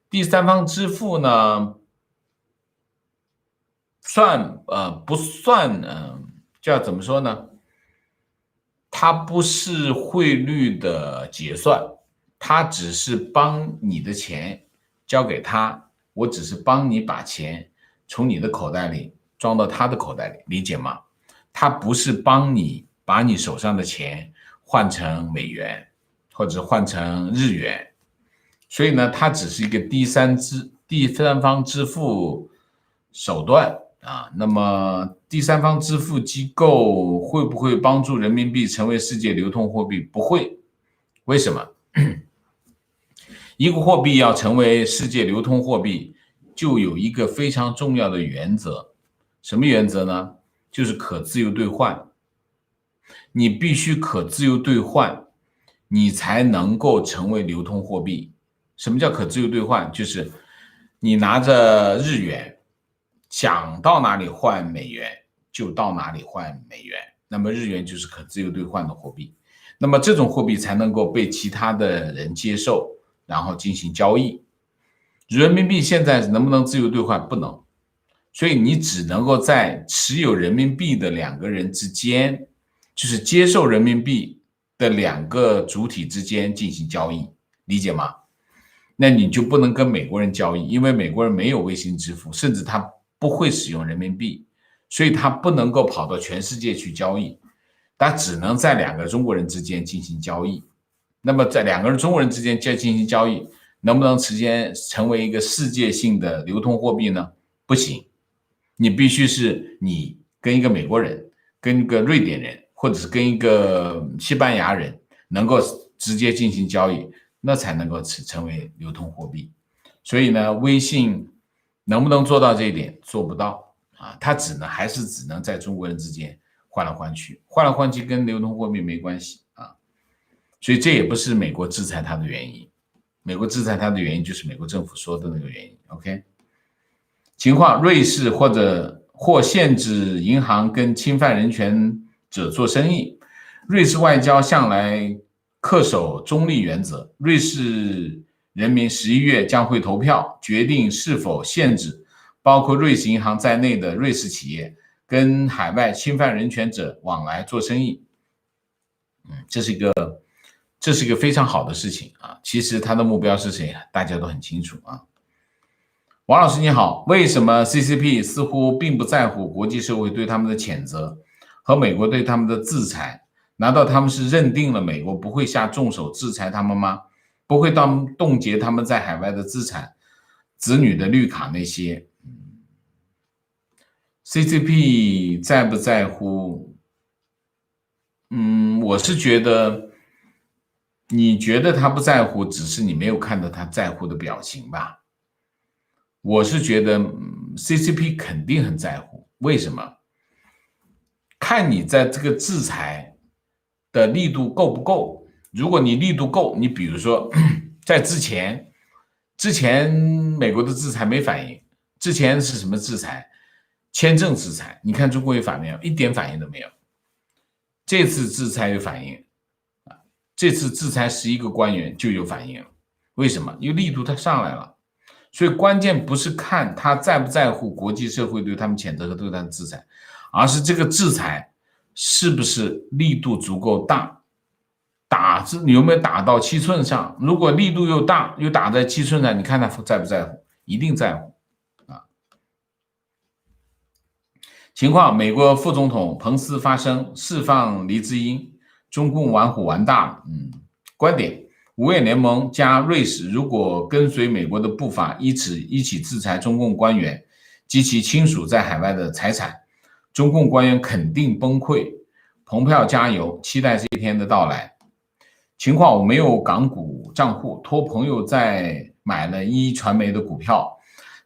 第三方支付呢，不算叫怎么说呢？它不是汇率的结算，它只是帮你的钱交给他，我只是帮你把钱从你的口袋里装到他的口袋里，理解吗？它不是帮你把你手上的钱换成美元或者换成日元，所以呢，它只是一个第三方支付手段啊。那么第三方支付机构会不会帮助人民币成为世界流通货币？不会。为什么？一个货币要成为世界流通货币，就有一个非常重要的原则。什么原则呢？就是可自由兑换。你必须可自由兑换，你才能够成为流通货币。什么叫可自由兑换？就是你拿着日元，想到哪里换美元就到哪里换美元，那么日元就是可自由兑换的货币。那么这种货币才能够被其他的人接受，然后进行交易。人民币现在能不能自由兑换？不能。所以你只能够在持有人民币的两个人之间，就是接受人民币的两个主体之间进行交易，理解吗？那你就不能跟美国人交易，因为美国人没有微信支付，甚至他不会使用人民币，所以他不能够跑到全世界去交易，他只能在两个中国人之间进行交易。那么在两个中国人之间进行交易，能不能成为一个世界性的流通货币呢？不行，你必须是你跟一个美国人、跟一个瑞典人，或者是跟一个西班牙人能够直接进行交易，那才能够成为流通货币。所以呢，微信能不能做到这一点？做不到啊，它还是只能在中国人之间换来换去，换来换去跟流通货币没关系啊。所以这也不是美国制裁它的原因，美国制裁它的原因就是美国政府说的那个原因。OK， 情况，瑞士或限制银行跟侵犯人权者做生意。瑞士外交向来恪守中立原则，瑞士人民11月将会投票决定是否限制包括瑞士银行在内的瑞士企业跟海外侵犯人权者往来做生意。这是一个非常好的事情啊！其实他的目标是谁，大家都很清楚啊。王老师你好，为什么 CCP 似乎并不在乎国际社会对他们的谴责和美国对他们的制裁？难道他们是认定了美国不会下重手制裁他们吗？不会冻结他们在海外的资产、子女的绿卡那些？CCP 在不在乎？我是觉得，你觉得他不在乎，只是你没有看到他在乎的表情吧？我是觉得CCP 肯定很在乎，为什么？看你在这个制裁的力度够不够。如果你力度够，你比如说在之前美国的制裁没反应，之前是什么制裁？签证制裁，你看中国有反应没有？一点反应都没有。这次制裁有反应，这次制裁11个官员就有反应了，为什么？因为力度它上来了。所以关键不是看他在不在乎国际社会对他们谴责和对他的制裁，而是这个制裁是不是力度足够大。你有没有打到七寸上？如果力度又大，又打在七寸上，你看他在不在乎？一定在乎啊！情况：美国副总统彭斯发声释放黎智英，中共玩虎玩大了。观点：五眼联盟加瑞士如果跟随美国的步伐，一起制裁中共官员及其亲属在海外的财产，中共官员肯定崩溃。蓬佩奥加油，期待这一天的到来。情况：我没有港股账户，托朋友在买了一传媒的股票。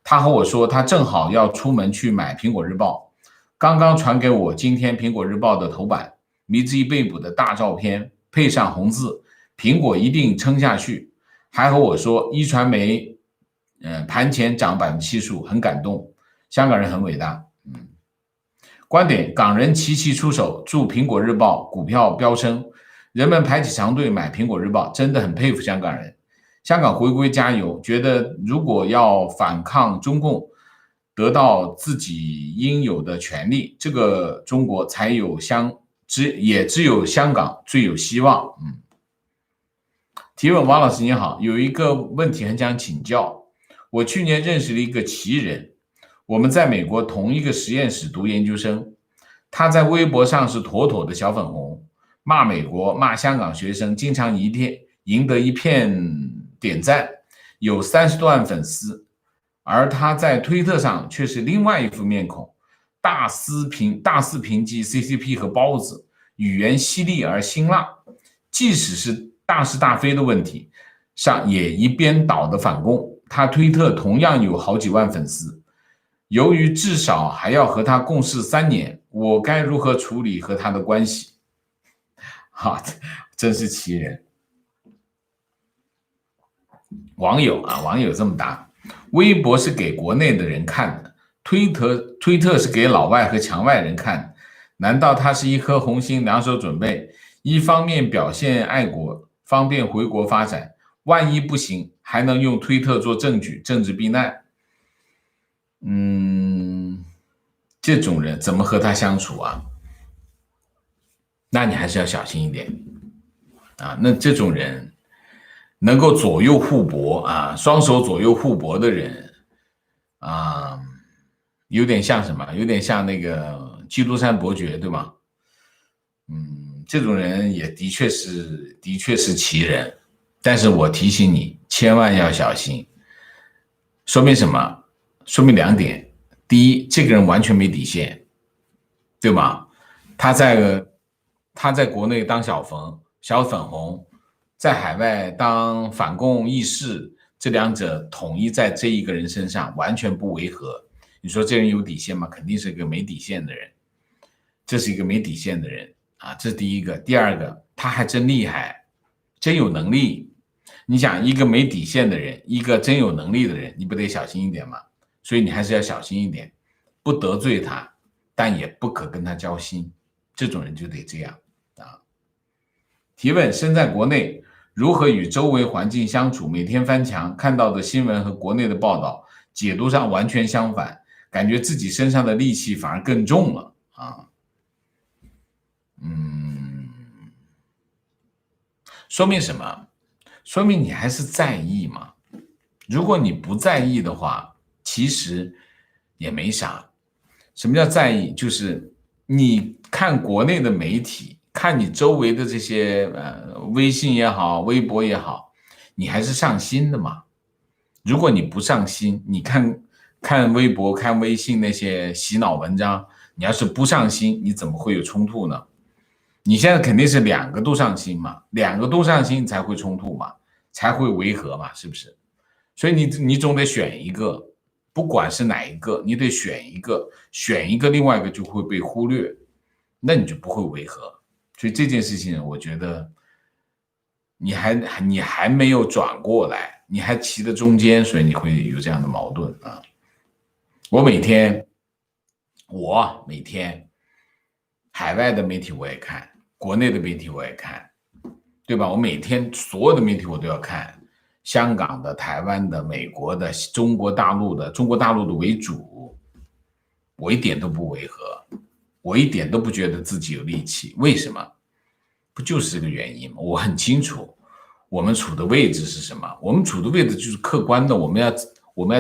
他和我说，他正好要出门去买苹果日报，刚刚传给我今天苹果日报的头版，黎智英被捕的大照片，配上红字，苹果一定撑下去。还和我说，一传媒盘前涨75%，很感动，香港人很伟大。观点：港人齐齐出手，助苹果日报股票飙升，人们排起长队买苹果日报，真的很佩服香港人。香港回归加油，觉得如果要反抗中共，得到自己应有的权利，这个中国才有也只有香港最有希望。提问：王老师你好，有一个问题很想请教。我去年认识了一个奇人，我们在美国同一个实验室读研究生，他在微博上是妥妥的小粉红，骂美国骂香港学生，经常赢得一片点赞，有30多万粉丝。而他在推特上却是另外一副面孔，大肆评击 CCP 和包子，语言犀利而辛辣，即使是大是大非的问题上也一边倒的反共。他推特同样有好几万粉丝，由于至少还要和他共事3年，我该如何处理和他的关系？真是奇人。网友这么答：微博是给国内的人看的，推特是给老外和墙外人看的。难道他是一颗红心，两手准备，一方面表现爱国，方便回国发展，万一不行，还能用推特做证据，政治避难？这种人怎么和他相处啊？那你还是要小心一点啊。那这种人能够左右互搏啊，双手左右互搏的人啊，有点像什么？有点像那个基督山伯爵，对吗？这种人也的确是奇人，但是我提醒你，千万要小心。说明什么？说明2点。第一，这个人完全没底线，对吗？他在国内当小粉红，在海外当反共义士，这两者统一在这一个人身上，完全不违和。你说这人有底线吗？肯定是一个没底线的人。这是一个没底线的人啊，这是第一个。第二个，他还真厉害，真有能力。你想，一个没底线的人，一个真有能力的人，你不得小心一点吗？所以你还是要小心一点，不得罪他，但也不可跟他交心。这种人就得这样啊。提问：身在国内，如何与周围环境相处？每天翻墙看到的新闻和国内的报道解读上完全相反，感觉自己身上的戾气反而更重了啊。说明什么？说明你还是在意嘛。如果你不在意的话，其实也没啥。什么叫在意？就是你看国内的媒体，看你周围的这些微信也好，微博也好，你还是上心的嘛。如果你不上心，你看微博、看微信那些洗脑文章，你要是不上心，你怎么会有冲突呢？你现在肯定是2个都上心嘛，2个都上心才会冲突嘛，才会违和嘛，是不是？所以你总得选一个，不管是哪一个，你得选一个，另外一个就会被忽略，那你就不会违和。所以这件事情，我觉得你还没有转过来，你还骑在中间，所以你会有这样的矛盾啊。我每天海外的媒体我也看，国内的媒体我也看，对吧？我每天所有的媒体我都要看，香港的、台湾的、美国的、中国大陆的为主，我一点都不违和，我一点都不觉得自己有戾气。为什么？不就是这个原因吗？我很清楚我们处的位置是什么，我们处的位置就是客观的，我们要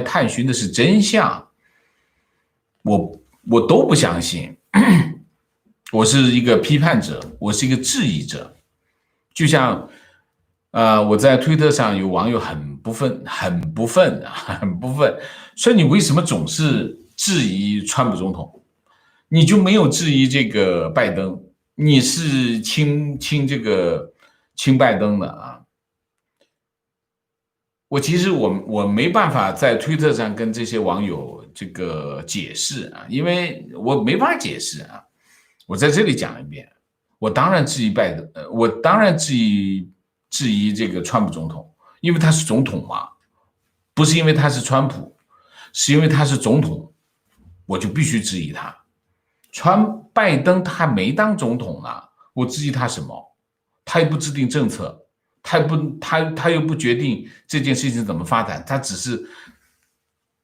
探寻的是真相。我都不相信，我是一个批判者，我是一个质疑者。就像我在推特上有网友很不忿，说你为什么总是质疑川普总统，你就没有质疑这个拜登，你是亲拜登的啊。其实我没办法在推特上跟这些网友这个解释啊，因为我没法解释啊。我在这里讲一遍，我当然质疑拜登，我当然质疑这个川普总统，因为他是总统嘛，不是因为他是川普，是因为他是总统，我就必须质疑他。拜登他还没当总统呢，我质疑他什么？他又不制定政策，他又不决定这件事情怎么发展，他只是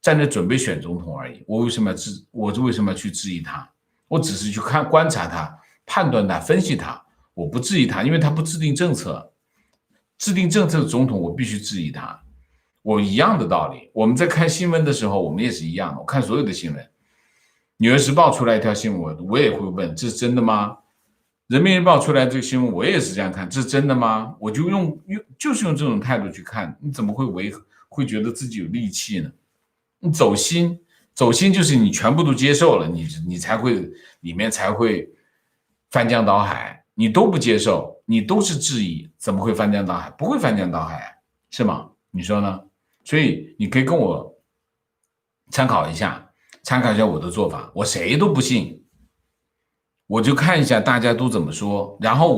在那准备选总统而已。我为什么要去质疑他？我只是去观察他，判断他，分析他，我不质疑他，因为他不制定政策。制定政策的总统，我必须质疑他。我一样的道理，我们在看新闻的时候，我们也是一样的。我看所有的新闻，《纽约时报》出来一条新闻，我也会问：这是真的吗？人民日报出来这个新闻，我也是这样看，这是真的吗？我就就是用这种态度去看，你怎么会觉得自己有戾气呢？你走心就是你全部都接受了，你才会里面才会翻江倒海，你都不接受，你都是质疑，怎么会翻江倒海？不会翻江倒海，是吗？你说呢？所以你可以跟我参考一下我的做法，我谁都不信，我就看一下大家都怎么说，然后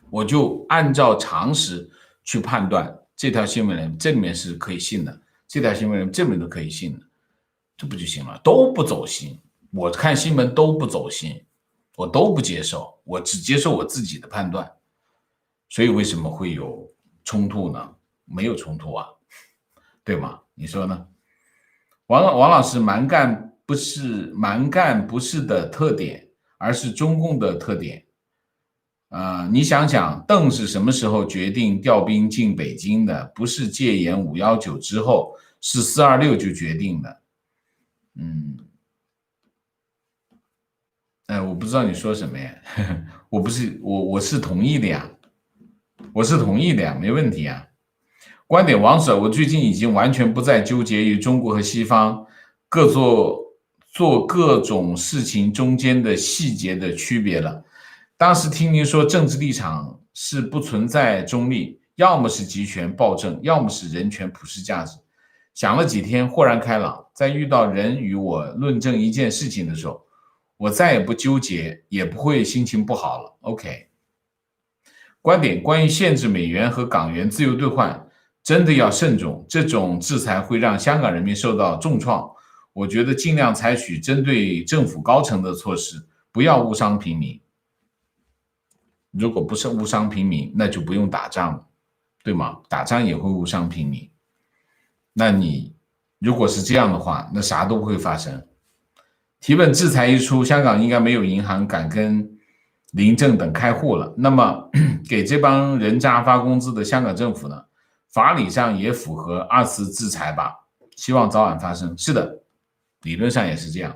我就按照常识去判断这条新闻这里面是可以信的，这条新闻这里面都可以信的，这不就行了？都不走心，我看新闻都不走心，我都不接受，我只接受我自己的判断。所以为什么会有冲突呢？没有冲突啊，对吗？你说呢？王老师，蛮干不是的特点，而是中共的特点。你想想，邓是什么时候决定调兵进北京的？不是戒严519之后，是426就决定的。我不知道你说什么呀？我是同意的呀，没问题啊。观点王者，我最近已经完全不再纠结于中国和西方做各种事情中间的细节的区别了。当时听您说政治立场是不存在中立，要么是集权暴政，要么是人权普世价值。想了几天，豁然开朗，在遇到人与我论证一件事情的时候，我再也不纠结，也不会心情不好了。OK， 观点，关于限制美元和港元自由兑换，真的要慎重，这种制裁会让香港人民受到重创。我觉得尽量采取针对政府高层的措施，不要误伤平民。如果不是误伤平民，那就不用打仗，对吗？打仗也会误伤平民。那你如果是这样的话，那啥都不会发生。提问：制裁一出，香港应该没有银行敢跟林郑等开户了。那么给这帮人渣发工资的香港政府呢？法理上也符合二次制裁吧？希望早晚发生。是的，理论上也是这样。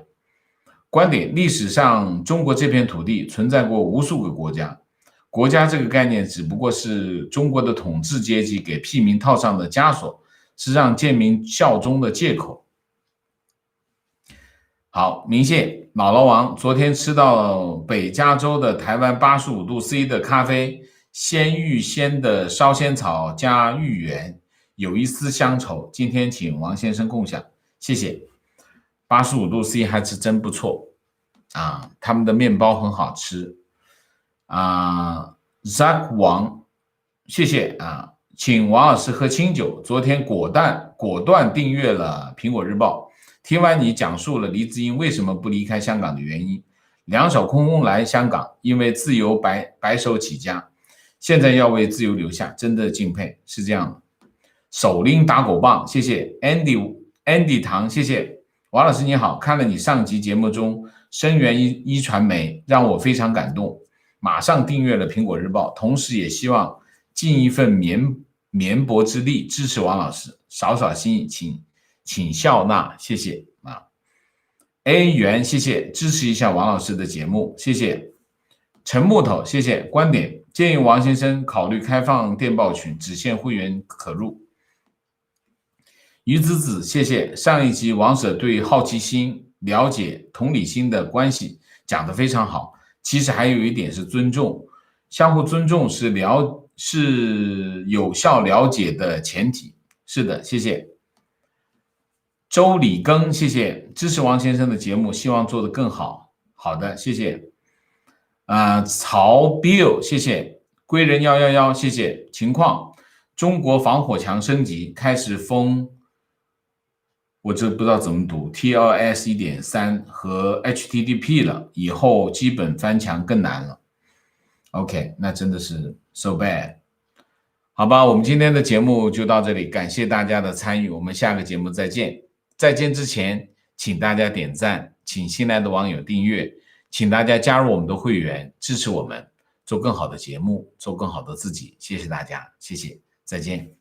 观点：历史上中国这片土地存在过无数个国家，国家这个概念只不过是中国的统治阶级给屁民套上的枷锁，是让贱民效忠的借口。好，明谢姥姥王，昨天吃到北加州的台湾85度 C 的咖啡，鲜芋仙的烧仙草加芋圆，有一丝乡愁。今天请王先生共享，谢谢。85度 C 还是真不错啊，他们的面包很好吃啊。Zack 王，谢谢啊，请王老师喝清酒。昨天果断订阅了苹果日报。听完你讲述了黎智英为什么不离开香港的原因，两手空空来香港，因为自由白手起家，现在要为自由留下，真的敬佩，是这样的。手拎打狗棒，谢谢 Andy 唐，谢谢王老师你好，看了你上集节目中声援一传媒，让我非常感动，马上订阅了苹果日报，同时也希望尽一份绵薄之力支持王老师，少少心意，请笑纳，谢谢啊。A 元，谢谢，支持一下王老师的节目，谢谢。陈木头，谢谢。观点建议王先生考虑开放电报群，只限会员可入。于子子，谢谢。上一集王舍对好奇心、了解、同理心的关系讲得非常好。其实还有一点是尊重，相互尊重是有效了解的前提。是的，谢谢。周礼庚，谢谢，支持王先生的节目，希望做得更好。好的，谢谢。曹 Bill， 谢谢。归人111，谢谢。情况：中国防火墙升级，开始封。我这不知道怎么读 TLS 1.3 和 HTTP 了，以后基本翻墙更难了。OK， 那真的是 so bad。好吧，我们今天的节目就到这里，感谢大家的参与，我们下个节目再见。再见之前，请大家点赞，请新来的网友订阅，请大家加入我们的会员，支持我们做更好的节目，做更好的自己。谢谢大家，谢谢，再见。